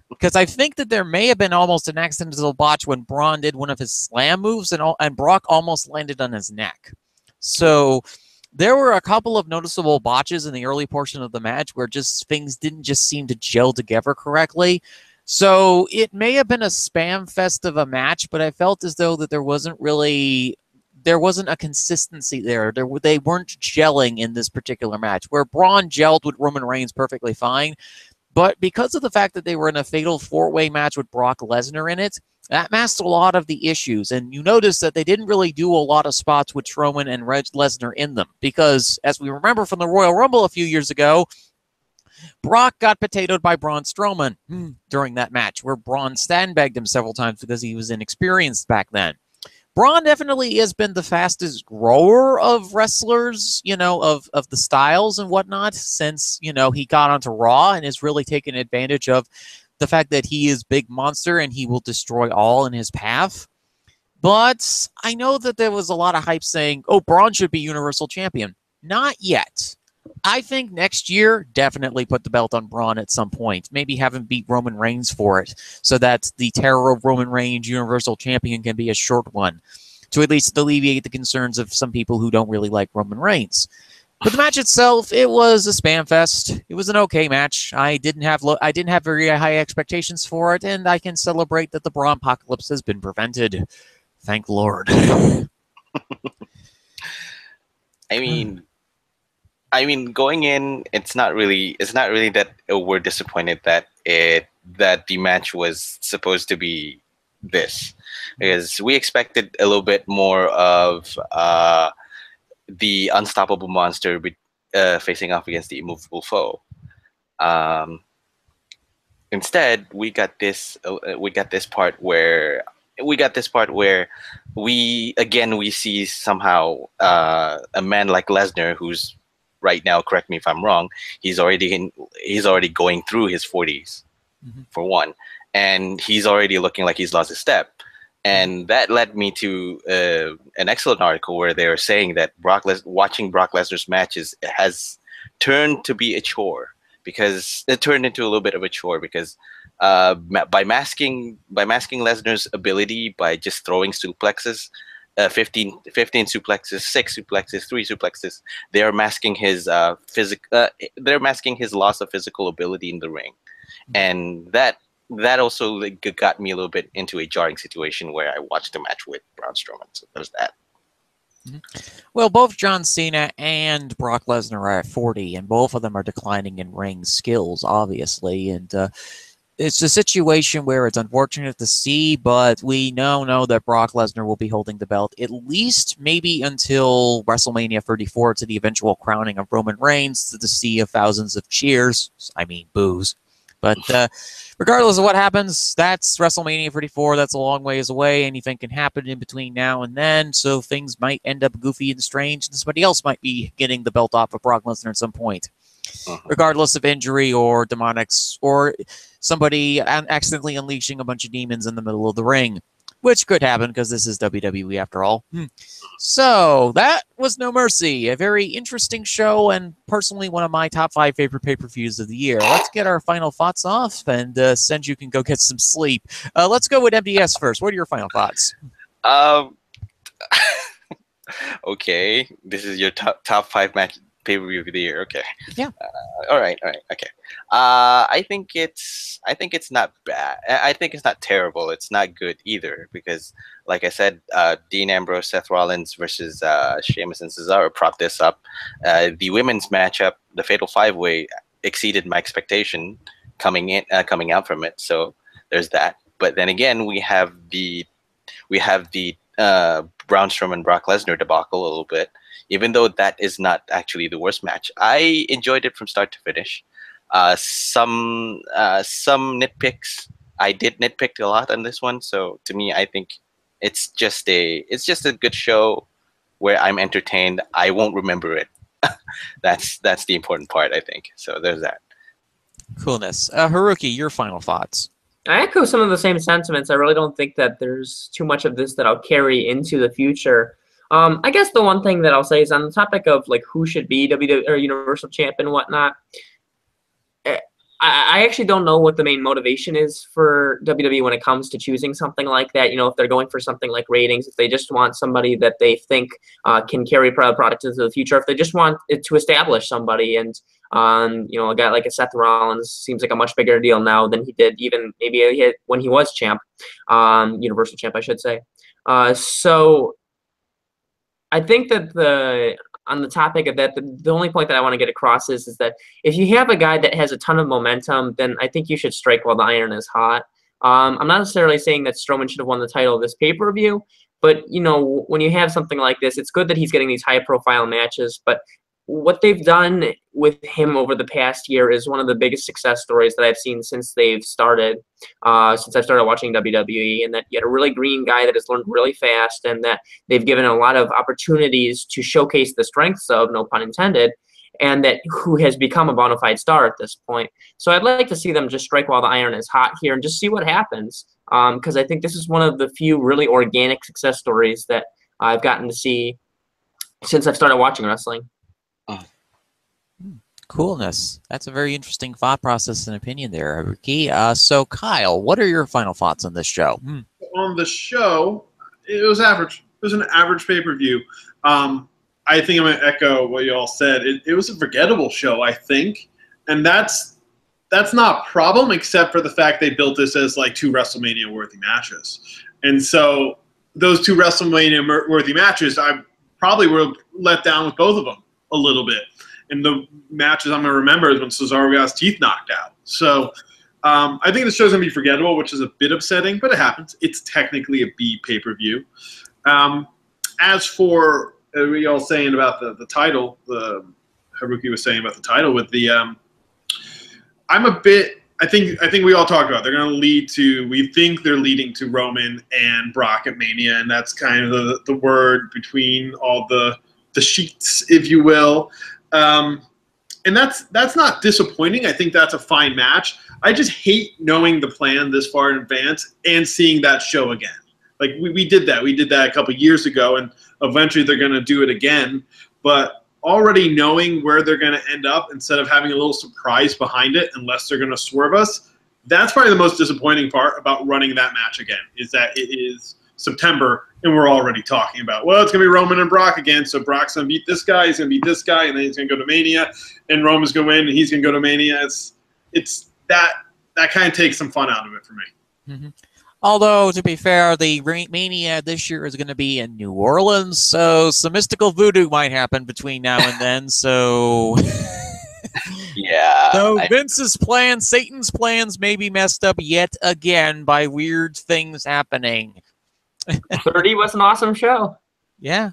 Because I think that there may have been almost an accidental botch when Braun did one of his slam moves and Brock almost landed on his neck. So there were a couple of noticeable botches in the early portion of the match where just things didn't just seem to gel together correctly. So it may have been a spam fest of a match, but I felt as though that there wasn't a consistency there. They weren't gelling in this particular match, where Braun gelled with Roman Reigns perfectly fine. But because of the fact that they were in a fatal 4-way match with Brock Lesnar in it, that masked a lot of the issues. And you notice that they didn't really do a lot of spots with Strowman and Lesnar in them, because as we remember from the Royal Rumble a few years ago, Brock got potatoed by Braun Strowman during that match, where Braun sandbagged him several times because he was inexperienced back then. Braun definitely has been the fastest grower of wrestlers, of the styles and whatnot, since, he got onto Raw and has really taken advantage of the fact that he is big monster and he will destroy all in his path. But I know that there was a lot of hype saying, oh, Braun should be Universal Champion. Not yet. I think next year, definitely put the belt on Braun at some point. Maybe have him beat Roman Reigns for it, so that the terror of Roman Reigns Universal Champion can be a short one, to at least alleviate the concerns of some people who don't really like Roman Reigns. But the match itself, it was a spam fest. It was an okay match. I didn't have very high expectations for it, and I can celebrate that the Braun apocalypse has been prevented. Thank Lord. I mean, going in, it's not really that we're disappointed that the match was supposed to be this, because we expected a little bit more of the unstoppable monster facing off against the immovable foe. Instead, we got this part where we see somehow a man like Lesnar, who's right now, correct me if I'm wrong, he's already going through his 40s, for one, and he's already looking like he's lost his step. And that led me to an excellent article where they were saying that watching Brock Lesnar's matches has turned to be a chore, because it turned into a little bit of a chore, because by masking Lesnar's ability by just throwing suplexes, 15 suplexes, 6 suplexes, 3 suplexes, they are masking his they're masking his loss of physical ability in the ring, and that also got me a little bit into a jarring situation where I watched the match with Braun Strowman. So there's that. Well, both John Cena and Brock Lesnar are at 40, and both of them are declining in ring skills, obviously. And it's a situation where it's unfortunate to see, but we now know that Brock Lesnar will be holding the belt at least maybe until WrestleMania 34, to the eventual crowning of Roman Reigns, to the sea of thousands of cheers. I mean, boos. But regardless of what happens, that's WrestleMania 34. That's a long ways away. Anything can happen in between now and then, so things might end up goofy and strange, and somebody else might be getting the belt off of Brock Lesnar at some point. regardless of injury or demonics or somebody accidentally unleashing a bunch of demons in the middle of the ring, which could happen because this is WWE after all. So that was No Mercy, a very interesting show and personally one of my top 5 favorite pay-per-views of the year. Let's get our final thoughts off, and Senju can go get some sleep. Let's go with MDS first. What are your final thoughts? Okay, this is your top 5 match pay-per-view of the year. Okay. Yeah. All right. Okay. I think it's not bad. I think it's not terrible. It's not good either because, like I said, Dean Ambrose, Seth Rollins versus Sheamus and Cesaro propped this up. The women's matchup, the Fatal 5-Way, exceeded my expectation coming out from it. So there's that. But then again, we have the Braun Strowman Brock Lesnar debacle a little bit. Even though that is not actually the worst match, I enjoyed it from start to finish. Some nitpicks. I did nitpick a lot on this one, so to me, I think it's just a good show where I'm entertained. I won't remember it. That's the important part, I think. So there's that. Coolness. Haruki, your final thoughts. I echo some of the same sentiments. I really don't think that there's too much of this that I'll carry into the future. I guess the one thing that I'll say is on the topic of like who should be WWE or Universal Champ and whatnot. I actually don't know what the main motivation is for WWE when it comes to choosing something like that. If they're going for something like ratings, if they just want somebody that they think can carry product into the future, if they just want it to establish somebody, and a guy like a Seth Rollins seems like a much bigger deal now than he did even maybe when he was champ, Universal Champ, I should say. So I think that on the topic of that, the only point that I want to get across is that if you have a guy that has a ton of momentum, then I think you should strike while the iron is hot. I'm not necessarily saying that Strowman should have won the title of this pay-per-view, but, when you have something like this, it's good that he's getting these high-profile matches, but what they've done with him over the past year is one of the biggest success stories that I've seen since I've started watching WWE, and that you had a really green guy that has learned really fast, and that they've given a lot of opportunities to showcase the strengths of, no pun intended, and that who has become a bona fide star at this point. So I'd like to see them just strike while the iron is hot here and just see what happens, because I think this is one of the few really organic success stories that I've gotten to see since I've started watching wrestling. Coolness. That's a very interesting thought process and opinion there, Haruki. So, Kyle, what are your final thoughts on this show? On the show, it was average. It was an average pay-per-view. I think I'm going to echo what you all said. It was a forgettable show, I think. And that's not a problem, except for the fact they built this as like 2 WrestleMania-worthy matches. And so those 2 WrestleMania-worthy matches, I probably were let down with both of them a little bit. And the matches I'm going to remember is when Cesaro got his teeth knocked out. So I think the show's going to be forgettable, which is a bit upsetting, but it happens. It's technically a B pay-per-view. As for what you all saying about the title, Haruki was saying about the title with the I think we all talked about they're going to lead to, we think they're leading to Roman and Brock at Mania, and that's kind of the word between all the sheets, if you will. And that's not disappointing. I think that's a fine match. I just hate knowing the plan this far in advance and seeing that show again. Like we did that. We did that a couple years ago, and eventually they're going to do it again. But already knowing where they're going to end up instead of having a little surprise behind it, unless they're going to swerve us, that's probably the most disappointing part about running that match again, is that it is September and we're already talking about, well, it's going to be Roman and Brock again, so Brock's going to beat this guy, he's going to beat this guy, and then he's going to go to Mania, and Roman's going to win, and he's going to go to Mania. It's that kind of takes some fun out of it for me. Mm-hmm. Although, to be fair, the Mania this year is going to be in New Orleans, so some mystical voodoo might happen between now and then, so... Yeah. So Vince's plan, Satan's plans may be messed up yet again by weird things happening. 30 was an awesome show. Yeah.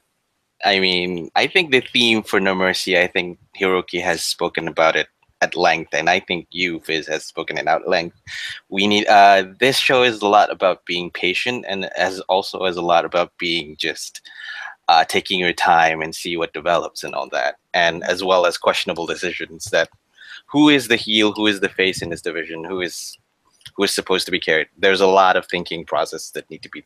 I mean, I think the theme for No Mercy, I think Hiroki has spoken about it at length, and I think you, Fizz, has spoken it out at length. We need this show is a lot about being patient, and also a lot about being just taking your time and see what develops and all that, and as well as questionable decisions that who is the heel, who is the face in this division, who is supposed to be carried. There's a lot of thinking process that need to be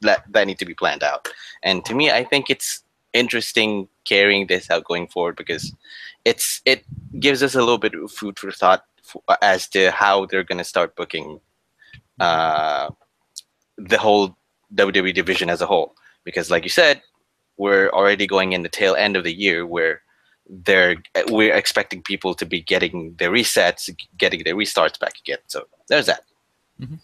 that need to be planned out. And to me, I think it's interesting carrying this out going forward, because it gives us a little bit of food for thought as to how they're going to start booking the whole WWE division as a whole. Because like you said, we're already going in the tail end of the year where we're expecting people to be getting their resets, getting their restarts back again. So there's that. Mm-hmm.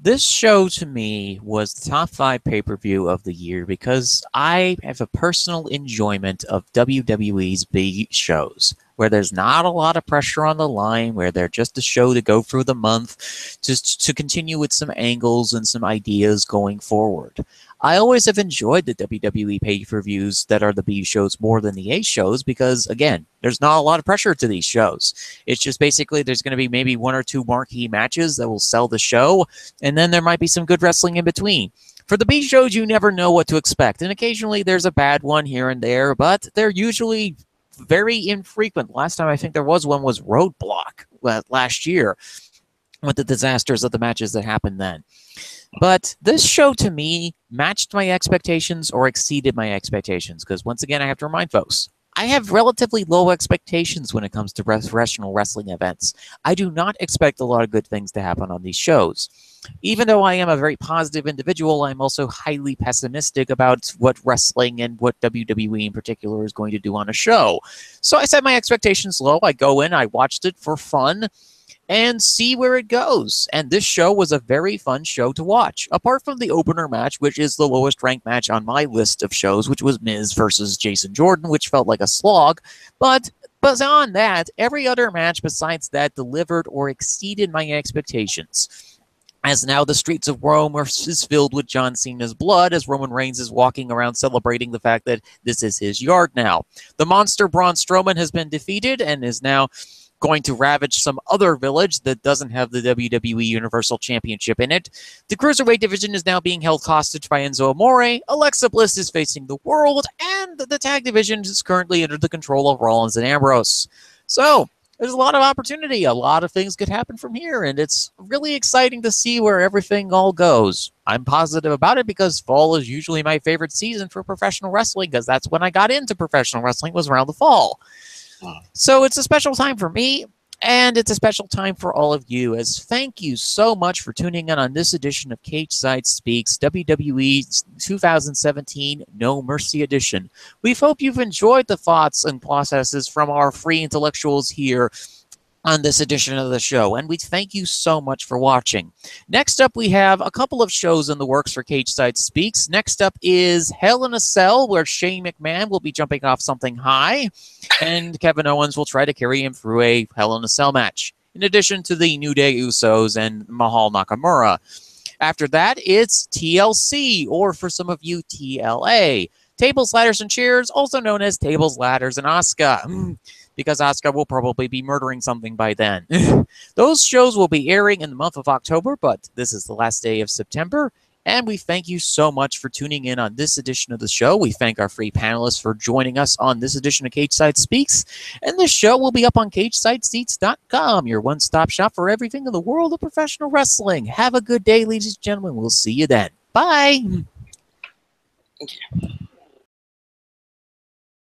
This show to me was the top 5 pay-per-view of the year because I have a personal enjoyment of WWE's big shows where there's not a lot of pressure on the line, where they're just a show to go through the month, just to continue with some angles and some ideas going forward. I always have enjoyed the WWE pay-per-views that are the B shows more than the A shows because, again, there's not a lot of pressure to these shows. It's just basically there's going to be maybe 1 or 2 marquee matches that will sell the show, and then there might be some good wrestling in between. For the B shows, you never know what to expect, and occasionally there's a bad one here and there, but they're usually very infrequent. Last time I think there was one was Roadblock last year with the disasters of the matches that happened then. But this show, to me, matched my expectations or exceeded my expectations. Because, once again, I have to remind folks, I have relatively low expectations when it comes to professional wrestling events. I do not expect a lot of good things to happen on these shows. Even though I am a very positive individual, I'm also highly pessimistic about what wrestling and what WWE in particular is going to do on a show. So I set my expectations low. I go in, I watched it for fun, and see where it goes. And this show was a very fun show to watch. Apart from the opener match, which is the lowest ranked match on my list of shows, which was Miz versus Jason Jordan, which felt like a slog. But beyond that, every other match besides that delivered or exceeded my expectations. As now the streets of Rome is filled with John Cena's blood as Roman Reigns is walking around celebrating the fact that this is his yard now. The monster Braun Strowman has been defeated and is now going to ravage some other village that doesn't have the WWE Universal Championship in it. The Cruiserweight division is now being held hostage by Enzo Amore. Alexa Bliss is facing the world, and the tag division is currently under the control of Rollins and Ambrose. So, there's a lot of opportunity. A lot of things could happen from here, and it's really exciting to see where everything all goes. I'm positive about it because fall is usually my favorite season for professional wrestling because that's when I got into professional wrestling, was around the fall. So it's a special time for me, and it's a special time for all of you, as thank you so much for tuning in on this edition of Cage Side Speaks, WWE 2017 No Mercy Edition. We hope you've enjoyed the thoughts and processes from our free intellectuals here on this edition of the show, and we thank you so much for watching. Next up, we have a couple of shows in the works for Cage Side Speaks. Next up is Hell in a Cell, where Shane McMahon will be jumping off something high, and Kevin Owens will try to carry him through a Hell in a Cell match, in addition to the New Day Usos and Mahal Nakamura. After that, it's TLC, or for some of you, TLA. Tables, Ladders, and Chairs, also known as Tables, Ladders, and Asuka. Because Asuka will probably be murdering something by then. Those shows will be airing in the month of October, but this is the last day of September, and we thank you so much for tuning in on this edition of the show. We thank our free panelists for joining us on this edition of Cage Side Speaks, and this show will be up on CageSideSeats.com, your one-stop shop for everything in the world of professional wrestling. Have a good day, ladies and gentlemen. We'll see you then. Bye! Thank you.